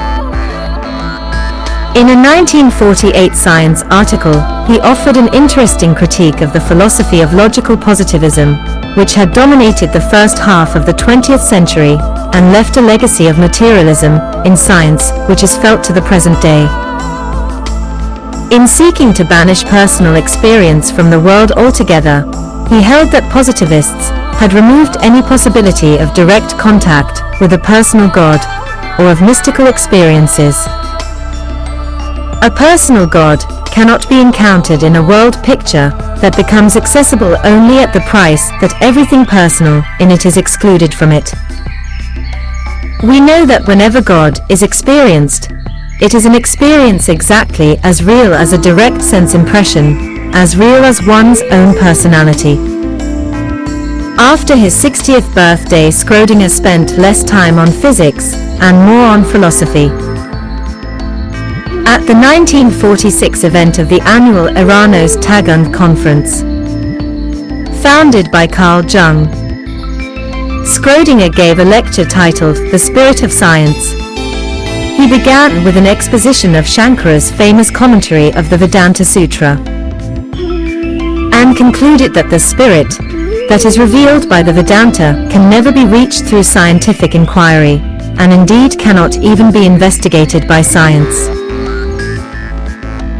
In a 1948 Science article, he offered an interesting critique of the philosophy of logical positivism, which had dominated the first half of the 20th century, and left a legacy of materialism in science which is felt to the present day. In seeking to banish personal experience from the world altogether, he held that positivists had removed any possibility of direct contact with a personal God, or of mystical experiences. A personal God cannot be encountered in a world picture that becomes accessible only at the price that everything personal in it is excluded from it. We know that whenever God is experienced, it is an experience exactly as real as a direct sense impression, as real as one's own personality. After his 60th birthday, Schrödinger spent less time on physics and more on philosophy. At the 1946 event of the annual Eranos Tagund Conference, founded by Carl Jung, Schrödinger gave a lecture titled The Spirit of Science. He began with an exposition of Shankara's famous commentary of the Vedanta Sutra, and concluded that the spirit that is revealed by the Vedanta can never be reached through scientific inquiry, and indeed cannot even be investigated by science.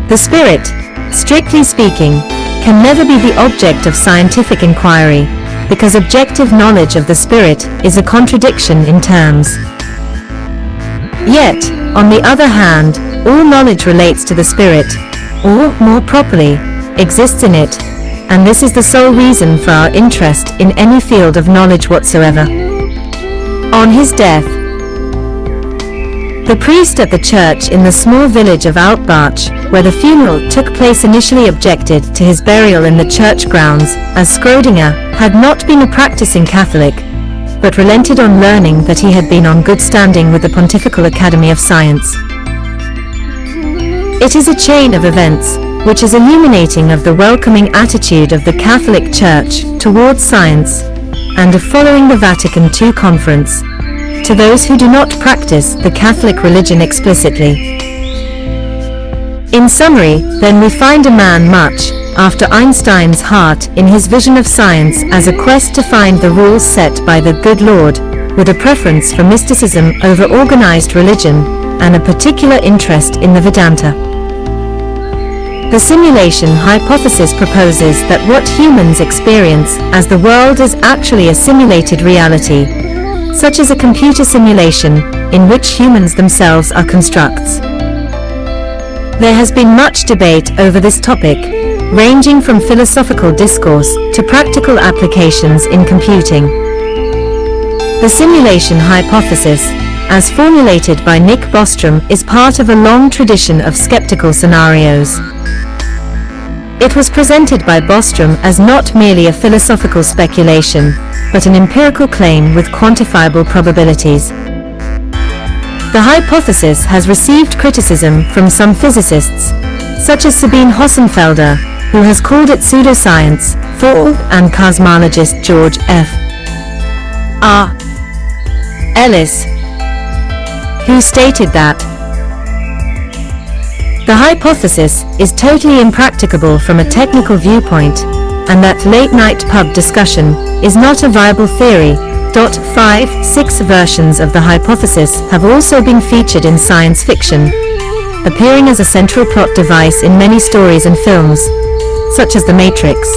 The spirit, strictly speaking, can never be the object of scientific inquiry, because objective knowledge of the spirit is a contradiction in terms. Yet, on the other hand, all knowledge relates to the spirit, or, more properly, exists in it, and this is the sole reason for our interest in any field of knowledge whatsoever. On his death, the priest at the church in the small village of Altbach, where the funeral took place, initially objected to his burial in the church grounds, as Schrödinger had not been a practicing Catholic, but relented on learning that he had been on good standing with the Pontifical Academy of Science. It is a chain of events, which is illuminating of the welcoming attitude of the Catholic Church towards science, and of following the Vatican II Conference, to those who do not practice the Catholic religion explicitly. In summary, then, we find a man much after Einstein's heart in his vision of science as a quest to find the rules set by the good Lord, with a preference for mysticism over organized religion, and a particular interest in the Vedanta. The simulation hypothesis proposes that what humans experience as the world is actually a simulated reality, such as a computer simulation, in which humans themselves are constructs. There has been much debate over this topic, ranging from philosophical discourse to practical applications in computing. The simulation hypothesis, as formulated by Nick Bostrom, is part of a long tradition of skeptical scenarios. It was presented by Bostrom as not merely a philosophical speculation, but an empirical claim with quantifiable probabilities. The hypothesis has received criticism from some physicists, such as Sabine Hossenfelder, who has called it pseudoscience, and cosmologist George F. R. Ellis, who stated that the hypothesis is totally impracticable from a technical viewpoint, and that late-night pub discussion is not a viable theory. 5-6 versions of the hypothesis have also been featured in science fiction, appearing as a central plot device in many stories and films, such as The Matrix.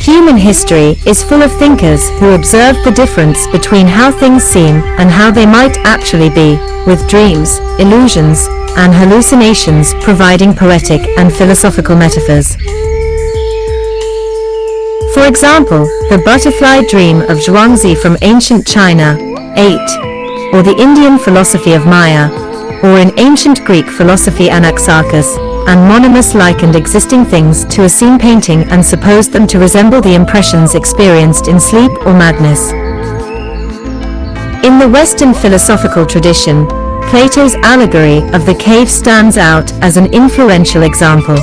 Human history is full of thinkers who observed the difference between how things seem and how they might actually be, with dreams, illusions, and hallucinations providing poetic and philosophical metaphors. example, the butterfly dream of Zhuangzi from ancient China, 8, or the Indian philosophy of Maya, or in ancient Greek philosophy Anaxarchus and Monimus likened existing things to a scene painting and supposed them to resemble the impressions experienced in sleep or madness. In the Western philosophical tradition, Plato's allegory of the cave stands out as an influential example.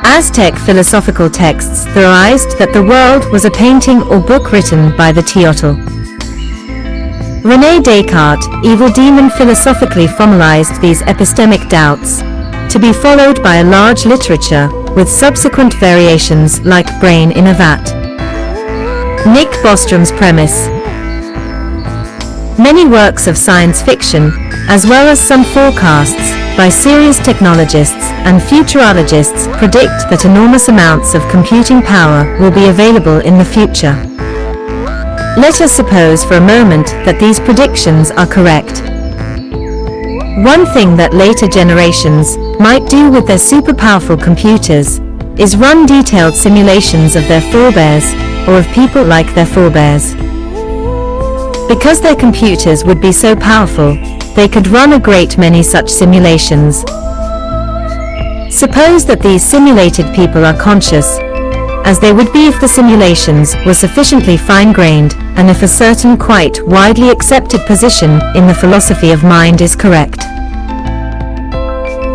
Aztec philosophical texts theorized that the world was a painting or book written by the Teotl. René Descartes' evil demon philosophically formalized these epistemic doubts, to be followed by a large literature, with subsequent variations like Brain in a Vat. Nick Bostrom's premise. Many works of science fiction, as well as some forecasts, by serious technologists and futurologists predict that enormous amounts of computing power will be available in the future. Let us suppose for a moment that these predictions are correct. One thing that later generations might do with their super-powerful computers is run detailed simulations of their forebears, or of people like their forebears. Because their computers would be so powerful, they could run a great many such simulations. Suppose that these simulated people are conscious, as they would be if the simulations were sufficiently fine-grained, and if a certain quite widely accepted position in the philosophy of mind is correct.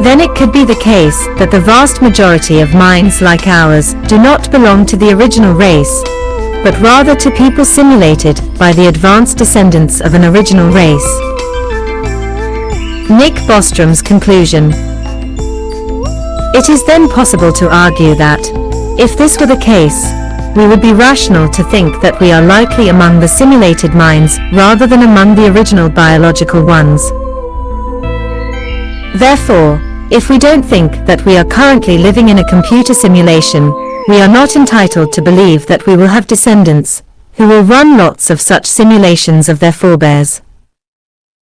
Then it could be the case that the vast majority of minds like ours do not belong to the original race, but rather to people simulated by the advanced descendants of an original race. Nick Bostrom's conclusion. It is then possible to argue that, if this were the case, we would be rational to think that we are likely among the simulated minds rather than among the original biological ones. Therefore, if we don't think that we are currently living in a computer simulation, we are not entitled to believe that we will have descendants who will run lots of such simulations of their forebears.